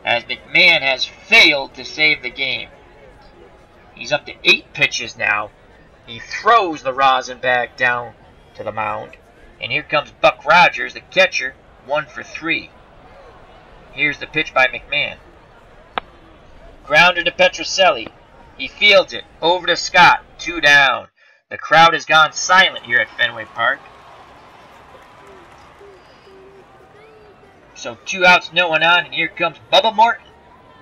as McMahon has failed to save the game. He's up to 8 pitches now. He throws the rosin bag down to the mound. And here comes Buck Rogers, the catcher, 1 for 3. Here's the pitch by McMahon. Grounded to Petrocelli. He fields it. Over to Scott. 2 down. The crowd has gone silent here at Fenway Park. So 2 outs, no one on, and here comes Bubba Morton.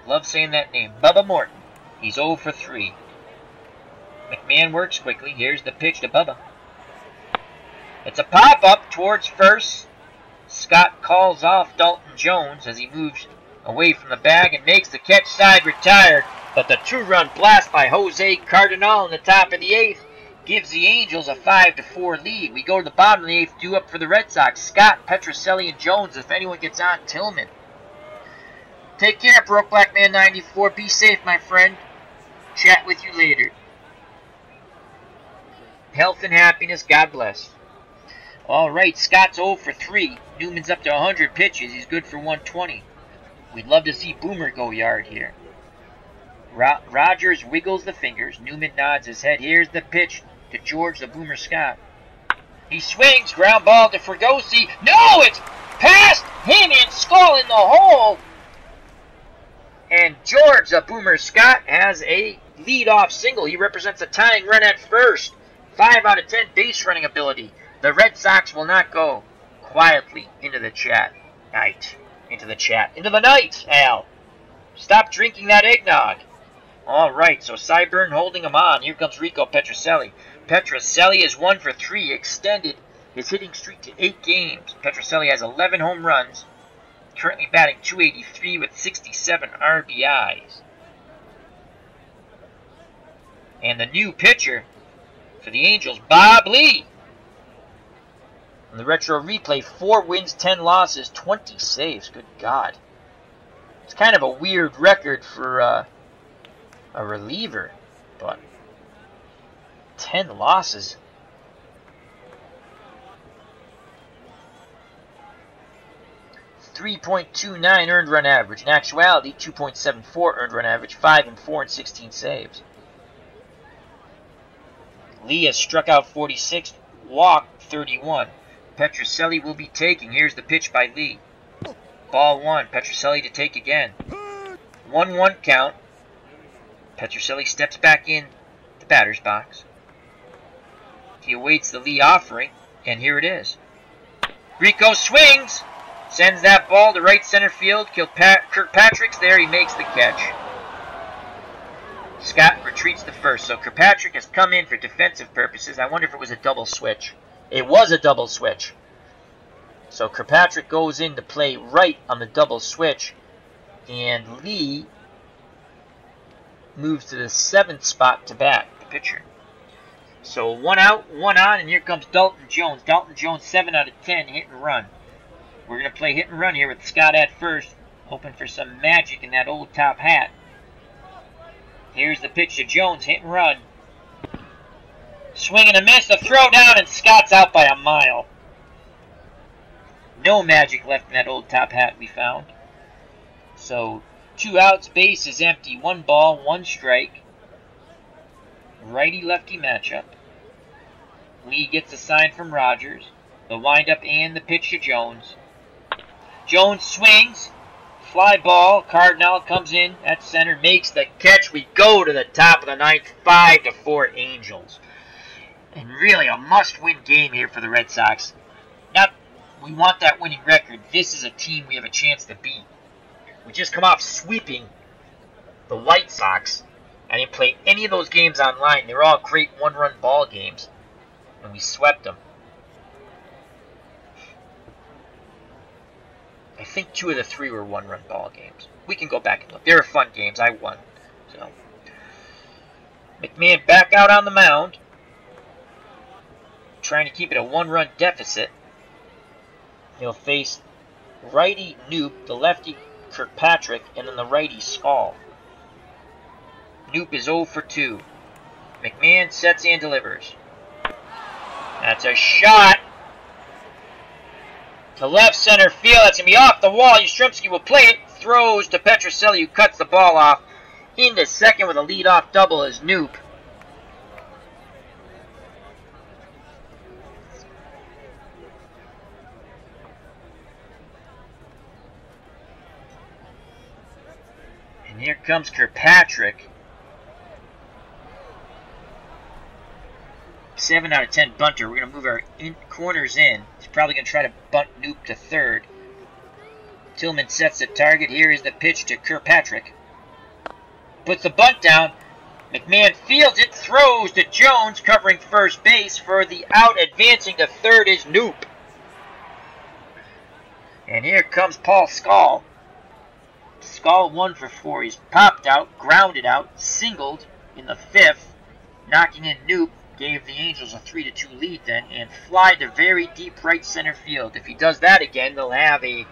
Love saying that name. Bubba Morton. He's 0 for 3. McMahon works quickly. Here's the pitch to Bubba. It's a pop-up towards first. Scott calls off Dalton Jones as he moves away from the bag and makes the catch side retired. But the 2-run blast by Jose Cardinal in the top of the 8th gives the Angels a 5-4 lead. We go to the bottom of the 8th, due up for the Red Sox. Scott, Petrocelli, and Jones. If anyone gets on, Tillman. Take care, Broke Black Man 94. Be safe, my friend. Chat with you later. Health and happiness. God bless. Alright, Scott's 0 for 3. Newman's up to 100 pitches. He's good for 120. We'd love to see Boomer go yard here. Rogers wiggles the fingers. Newman nods his head. Here's the pitch to George the Boomer Scott. He swings. Ground ball to Fregosi. No, it's past him and skull in the hole. And George the Boomer Scott has a leadoff single. He represents a tying run at first. 5 out of 10 base running ability. The Red Sox will not go quietly into the night, Al. Stop drinking that eggnog. All right, so Cyburn holding him on. Here comes Rico Petrocelli. Petrocelli is 1 for 3, extended his hitting streak to 8 games. Petrocelli has 11 home runs, currently batting .283 with 67 RBIs. And the new pitcher for the Angels, Bob Lee. In the retro replay, 4 wins, 10 losses, 20 saves. Good God. It's kind of a weird record for a reliever, but 10 losses. .29 earned run average. In actuality, 2.74 earned run average, 5 and 4 and 16 saves. Lee has struck out 46, walked 31. Petrocelli will be taking. Here's the pitch by Lee. Ball 1. Petrocelli to take again. 1-1 count. Petrocelli steps back in the batter's box. He awaits the Lee offering, and here it is. Rico swings, sends that ball to right center field. Kirkpatrick's there. He makes the catch. Scott retreats to first. So Kirkpatrick has come in for defensive purposes. I wonder if it was a double switch. It was a double switch. So Kirkpatrick goes in to play right on the double switch. And Lee moves to the 7th spot to bat, the pitcher. So 1 out, 1 on, and here comes Dalton Jones. Dalton Jones, 7 out of 10, hit and run. We're going to play hit and run here with Scott at first, hoping for some magic in that old top hat. Here's the pitch to Jones, hit and run. Swing and a miss, a throw down, and Scott's out by a mile. No magic left in that old top hat we found. So 2 outs, base is empty, 1 ball, 1 strike. Righty-lefty matchup. Lee gets a sign from Rogers. The windup and the pitch to Jones. Jones swings. Fly ball. Cardinal comes in at center, makes the catch. We go to the top of the 9th, 5-4 Angels. And really a must-win game here for the Red Sox. Now, we want that winning record. This is a team we have a chance to beat. We just come off sweeping the White Sox. I didn't play any of those games online. They were all great one-run ball games. And we swept them. I think 2 of the 3 were one-run ball games. We can go back and look. They were fun games. I won. So McMahon back out on the mound. Trying to keep it a 1-run deficit. He'll face righty Noop, the lefty Kirkpatrick, and then the righty Skull. Noop is 0 for 2. McMahon sets and delivers. That's a shot to left center field. That's going to be off the wall. Yastrzemski will play it. Throws to Petrocelli, who cuts the ball off. Into second with a leadoff double is Noop. And here comes Kirkpatrick. 7 out of 10 bunter. We're going to move our corners in. He's probably going to try to bunt Noop to third. Tillman sets the target. Here is the pitch to Kirkpatrick. Puts the bunt down. McMahon fields it. Throws to Jones, covering first base for the out. Advancing to third is Noop. And here comes Paul Skull. Skull 1 for 4. He's popped out, grounded out, singled in the 5th. Knocking in Noop. Gave the Angels a 3-2 lead then, and fly to very deep right center field. If he does that again, they'll have a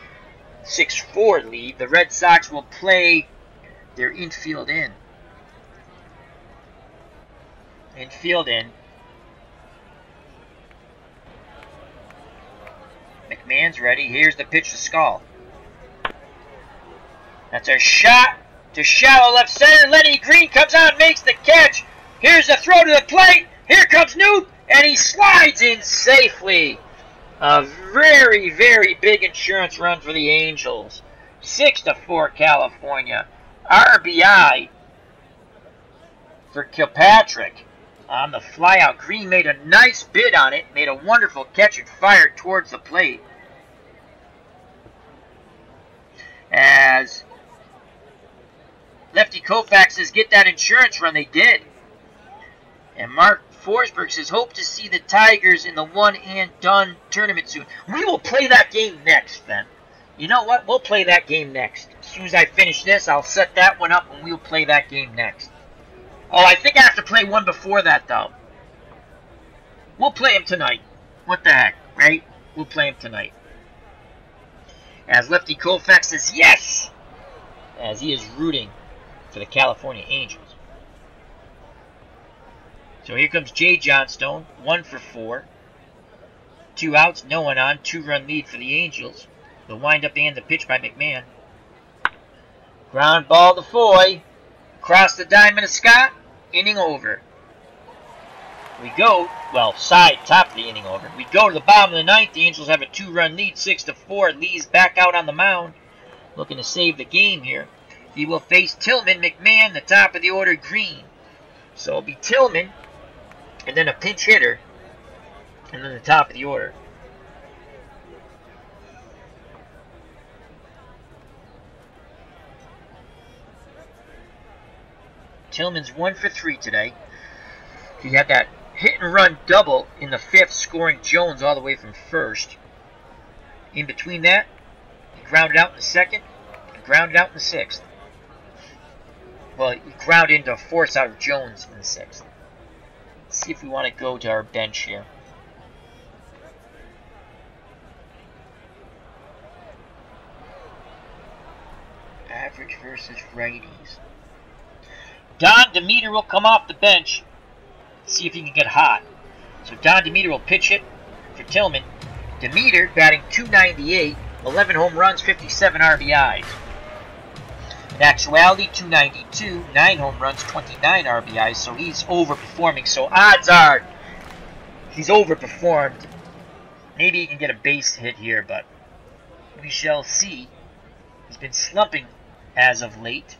6-4 lead. The Red Sox will play their infield in. Infield in. McMahon's ready. Here's the pitch to Skull. That's a shot to shallow left center. Lenny Green comes out and makes the catch. Here's the throw to the plate. Here comes Noop, and he slides in safely. A very, very big insurance run for the Angels. 6-4 California. RBI for Kirkpatrick on the flyout. Green made a nice bid on it, made a wonderful catch and fired towards the plate. As Lefty Koufax says, get that insurance run, they did. And Mark Forsberg says, hope to see the Tigers in the one-and-done tournament soon. We will play that game next, then. You know what? We'll play that game next. As soon as I finish this, I'll set that one up, and we'll play that game next. Oh, I think I have to play one before that, though. We'll play him tonight. What the heck, right? We'll play him tonight. As Lefty Koufax says yes! As he is rooting for the California Angels. So here comes Jay Johnstone, 1 for 4. 2 outs, no one on, 2-run lead for the Angels. The windup and the pitch by McMahon. Ground ball to Foy. Across the diamond of Scott. Inning over. We go, well, top of the inning over. We go to the bottom of the ninth. The Angels have a 2-run lead, 6-4. Lee's back out on the mound, looking to save the game here. He will face Tillman, McMahon, the top of the order, Green. So it'll be Tillman, and then a pinch hitter, and then the top of the order. Tillman's 1 for 3 today. He had that hit-and-run double in the 5th, scoring Jones all the way from first. In between that, he grounded out in the 2nd, and grounded out in the 6th. Well, he grounded into a force out of Jones in the 6th. Let's see if we want to go to our bench here. Average versus righties. Don Demeter will come off the bench. See if he can get hot. So Don Demeter will pitch hit for Tillman. Demeter batting .298, 11 home runs, 57 RBIs. In actuality, .292, 9 home runs, 29 RBIs, so he's overperforming. So odds are he's overperformed. Maybe he can get a base hit here, but we shall see. He's been slumping as of late.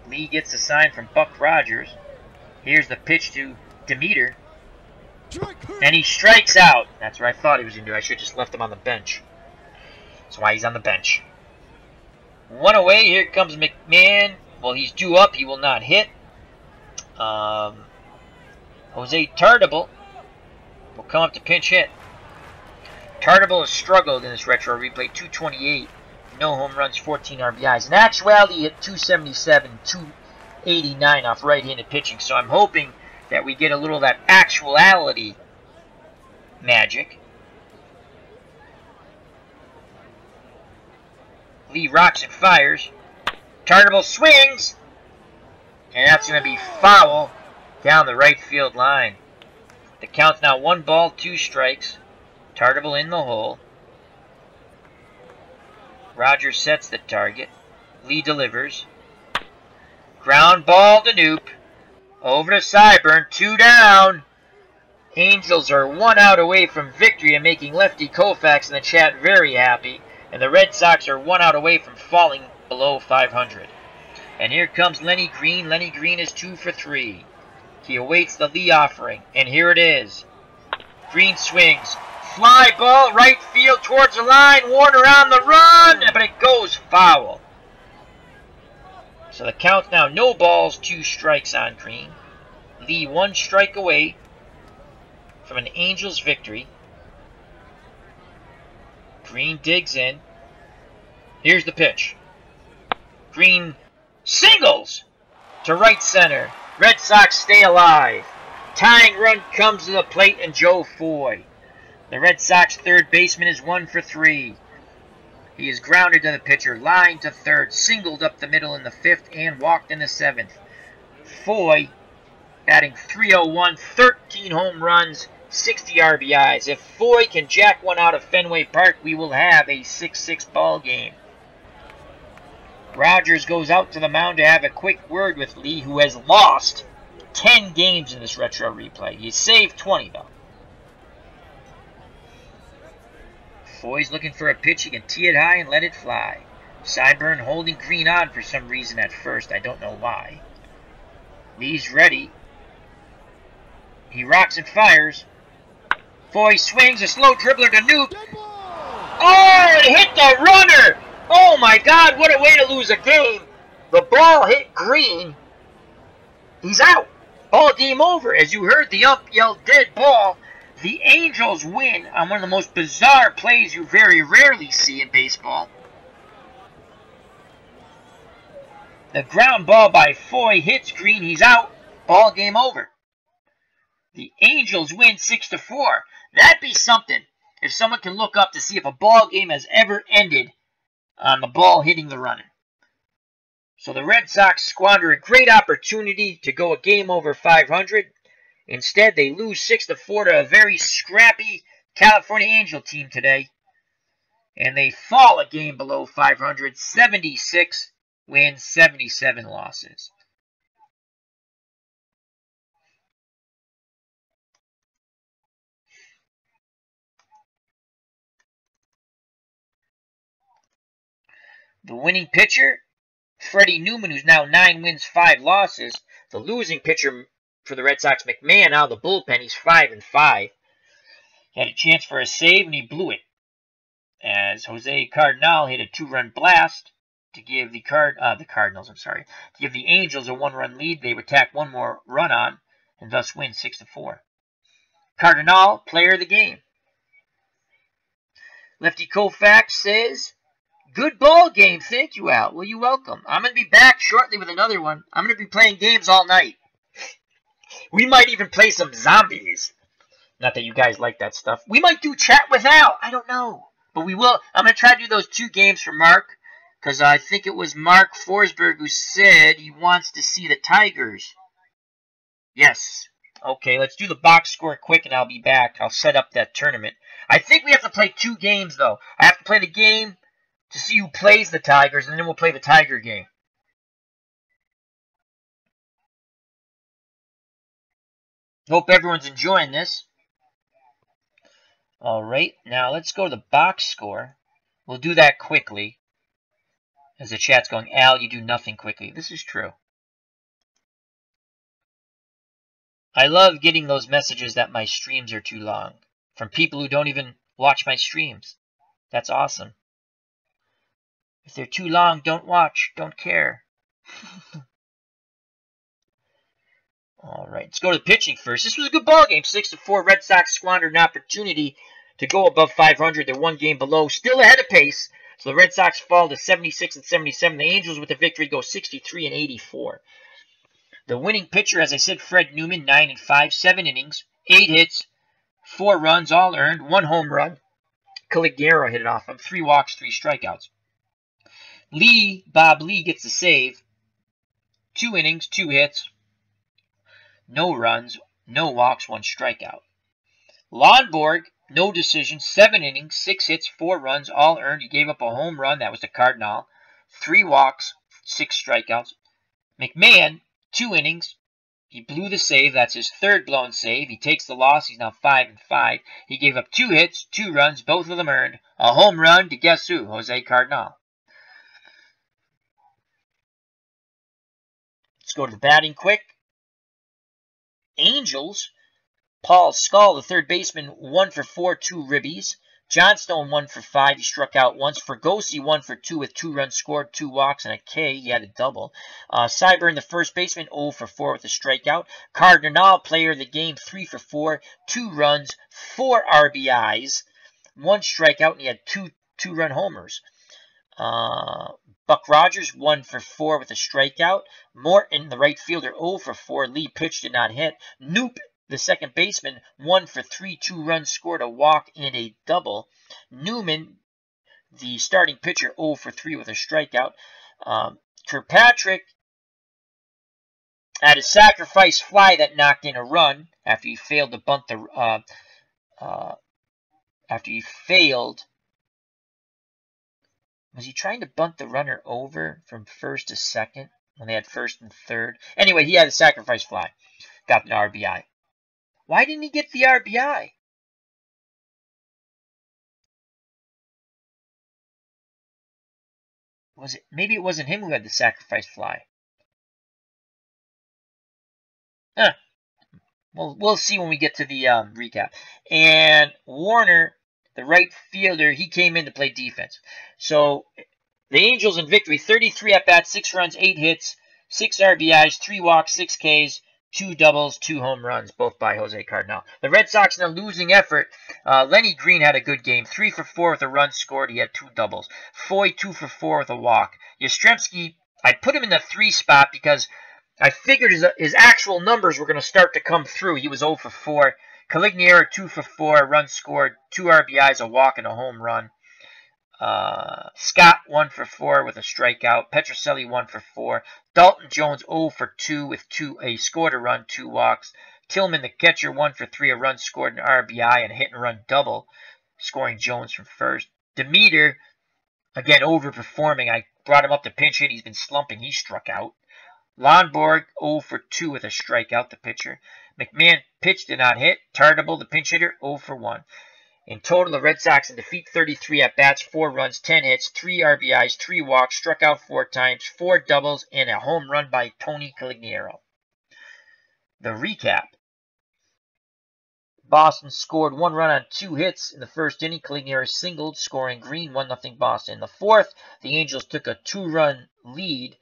Lee gets a sign from Buck Rogers. Here's the pitch to Demeter. And he strikes out. That's what I thought he was going to do. I should have just left him on the bench. That's why he's on the bench. 1 away. Here comes McMahon. Well, he's due up. He will not hit. Jose Tartabull will come up to pinch hit. Tartabull has struggled in this retro replay. .228. No home runs, 14 RBIs. In actuality, he hit .277, .289 off right-handed pitching. So I'm hoping that we get a little of that actuality magic. Lee rocks and fires. Tartabull swings. And that's going to be foul down the right field line. The count's now 1 ball, 2 strikes. Tartabull in the hole. Rogers sets the target. Lee delivers. Ground ball to Noop. Over to Cyburn. 2 down. Angels are 1 out away from victory and making Lefty Koufax in the chat very happy. And the Red Sox are 1 out away from falling below 500. And here comes Lenny Green. Lenny Green is 2 for 3. He awaits the Lee offering. And here it is. Green swings. Fly ball, right field towards the line. Warner on the run, but it goes foul. So the count's now no balls, 2 strikes on Green. Lee 1 strike away from an Angels victory. Green digs in. Here's the pitch. Green singles to right center. Red Sox stay alive. Tying run comes to the plate and Joe Foy. The Red Sox third baseman is 1 for 3. He is grounded to the pitcher, lined to third, singled up the middle in the 5th, and walked in the 7th. Foy batting .301, 13 home runs, 60 RBIs. If Foy can jack one out of Fenway Park, we will have a 6-6 ball game. Rogers goes out to the mound to have a quick word with Lee, who has lost 10 games in this retro replay. He saved 20, though. Foy's looking for a pitch. He can tee it high and let it fly. Cyburn holding Green on for some reason at first. I don't know why. Lee's ready. He rocks and fires. Foy swings, a slow dribbler to Noop. Oh, it hit the runner! Oh my God, what a way to lose a game. The ball hit Green. He's out. Ball game over. As you heard, the ump yelled dead ball. The Angels win on one of the most bizarre plays you very rarely see in baseball. The ground ball by Foy hits Green. He's out. Ball game over. The Angels win 6-4. That'd be something if someone can look up to see if a ball game has ever ended on the ball hitting the runner. So the Red Sox squander a great opportunity to go a game over 500. Instead, they lose 6-4 to a very scrappy California Angel team today. And they fall a game below 500, 76 wins, 77 losses. The winning pitcher, Freddie Newman, who's now 9 wins, 5 losses. The losing pitcher for the Red Sox, McMahon, out of the bullpen, he's 5-5. He had a chance for a save, and he blew it, as Jose Cardinal hit a 2-run blast to give the give the Angels a 1-run lead. They would tack one more run on, and thus win 6-4. Cardinal, player of the game. Lefty Koufax says, "Good ball game. Thank you, Al." Well, you're welcome. I'm going to be back shortly with another one. I'm going to be playing games all night. We might even play some zombies. Not that you guys like that stuff. We might do chat with Al. I don't know. But we will. I'm going to try to do those 2 games for Mark, because I think it was Mark Forsberg who said he wants to see the Tigers. Yes. Okay, let's do the box score quick, and I'll be back. I'll set up that tournament. I think we have to play 2 games, though. I have to play the game to see who plays the Tigers, and then we'll play the Tiger game. Hope everyone's enjoying this. Alright, now let's go to the box score. We'll do that quickly. As the chat's going, Al, you do nothing quickly. This is true. I love getting those messages that my streams are too long. From people who don't even watch my streams. That's awesome. If they're too long, don't watch. Don't care. Alright, let's go to the pitching first. This was a good ball game. 6-4. Red Sox squandered an opportunity to go above 500. They're 1 game below. Still ahead of pace. So the Red Sox fall to 76-77. The Angels with the victory go 63-84. The winning pitcher, as I said, Fred Newman, 9-5, 7 innings, 8 hits, 4 runs, all earned, 1 home run. Caligaro hit it off him, 3 walks, 3 strikeouts. Bob Lee gets the save, 2 innings, 2 hits, no runs, no walks, 1 strikeout. Lonborg, no decision, 7 innings, 6 hits, 4 runs, all earned. He gave up a home run, that was to Cardinal, 3 walks, 6 strikeouts. McMahon, 2 innings, he blew the save. That's his 3rd blown save. He takes the loss. He's now 5-5. He gave up 2 hits, 2 runs, both of them earned. A home run to guess who? Jose Cardinal. Let's go to the batting quick. Angels, Paul Skull, the 3rd baseman, 1 for 4, 2 ribbies. Johnstone 1 for 5. He struck out once. Fergosi 1 for 2 with 2 runs scored, 2 walks, and a K. He had a double. Cyburn, the 1st baseman, 0 for 4 with a strikeout. Cardinal, player of the game, 3 for 4, 2 runs, 4 RBIs, 1 strikeout, and he had 2 2-run homers. Buck Rogers, 1 for 4 with a strikeout. Morton, the right fielder, 0 for 4. Lee pitch did not hit. Noop, the 2nd baseman, 1 for 3, 2 runs scored, a walk, and a double. Newman, the starting pitcher, 0 for 3 with a strikeout. Kirkpatrick had a sacrifice fly that knocked in a run after he failed to bunt the was he trying to bunt the runner over from 1st to 2nd when they had 1st and 3rd? Anyway, he had a sacrifice fly. Got the RBI. Why didn't he get the RBI? Maybe it wasn't him who had the sacrifice fly. Well, we'll see when we get to the recap. And Warner, the right fielder, he came in to play defense. So the Angels in victory, 33 at-bats, 6 runs, 8 hits, 6 RBIs, 3 walks, 6 Ks, 2 doubles, 2 home runs, both by Jose Cardinal. The Red Sox in a losing effort. Lenny Green had a good game. 3 for 4 with a run scored. He had 2 doubles. Foy, 2 for 4 with a walk. Yastrzemski, I put him in the 3 spot because I figured his actual numbers were going to start to come through. He was 0 for 4. Caligiero 2 for 4, runs scored, 2 RBIs, a walk, and a home run. Scott 1 for 4 with a strikeout. Petrocelli 1 for 4. Dalton Jones 0 for 2 with he scored a run, 2 walks. Tillman, the catcher, 1 for 3, a run scored, an RBI, and a hit and run double, scoring Jones from first. Demeter, again, overperforming. I brought him up to pinch hit. He's been slumping. He struck out. Lonborg 0 for 2 with a strikeout, the pitcher. McMahon pitched, did not hit. Tardable, the pinch hitter, 0 for 1. In total, the Red Sox in defeat 33 at-bats, 4 runs, 10 hits, 3 RBIs, 3 walks, struck out 4 times, 4 doubles, and a home run by Tony Caligiero. The recap. Boston scored 1 run on 2 hits in the first inning. Caligiero singled, scoring Green, 1-0 Boston. In the fourth, the Angels took a 2-run lead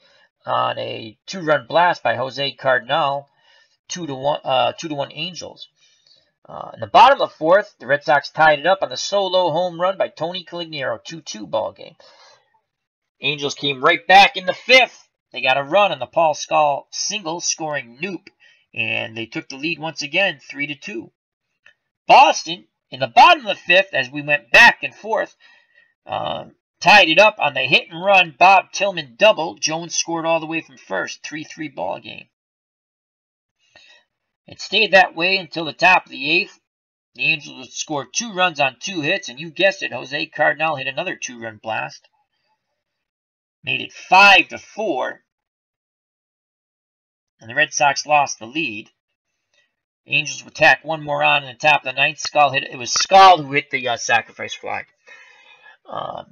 on a 2-run blast by Jose Cardinal, 2-1 Angels. In the bottom of the fourth, the Red Sox tied it up on the solo home run by Tony Caligiero, 2-2 ball game. Angels came right back in the fifth. They got a run on the Paul Scal single, scoring Noop, and they took the lead once again, 3-2. Boston, in the bottom of the fifth, as we went back and forth, tied it up on the hit and run Bob Tillman double. Jones scored all the way from first, 3-3 ball game. It stayed that way until the top of the eighth. The Angels scored 2 runs on 2 hits, and you guessed it, Jose Cardinal hit another 2-run blast. Made it 5-4, and the Red Sox lost the lead. The Angels would tack one more on in the top of the ninth. It was Scal who hit the sacrifice fly.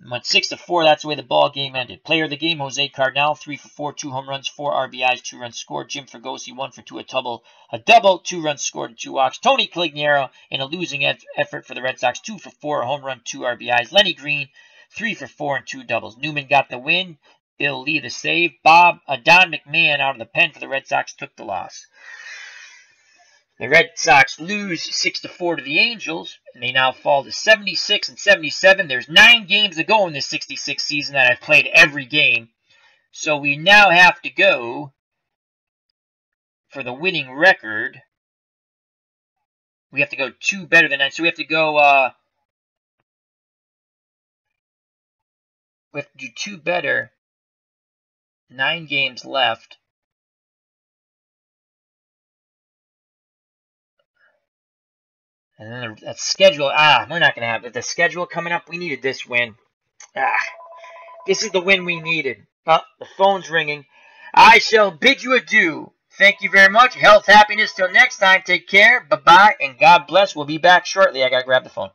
Went 6-4. That's the way the ball game ended. Player of the game, Jose Cardinal, 3 for 4, 2 home runs, 4 RBIs, 2 runs scored. Jim Fregosi, 1 for 2, a double, 2 runs scored, and 2 walks. Tony Caligiero, in a losing effort for the Red Sox, 2 for 4, a home run, 2 RBIs. Lenny Green, 3 for 4 and 2 doubles. Newman got the win. Bill Lee the save. Don McMahon out of the pen for the Red Sox took the loss. The Red Sox lose 6-4 to the Angels, and they now fall to 76 and 77. There's 9 games to go in this 66 season that I've played every game. So we now have to go for the winning record. We have to go 2 better than that. So we have to go, we have to do 2 better. 9 games left. And then that schedule, we're not going to have it. The schedule coming up, we needed this win. This is the win we needed. The phone's ringing. I shall bid you adieu. Thank you very much. Health, happiness. Till next time. Take care. Bye-bye. And God bless. We'll be back shortly. I got to grab the phone.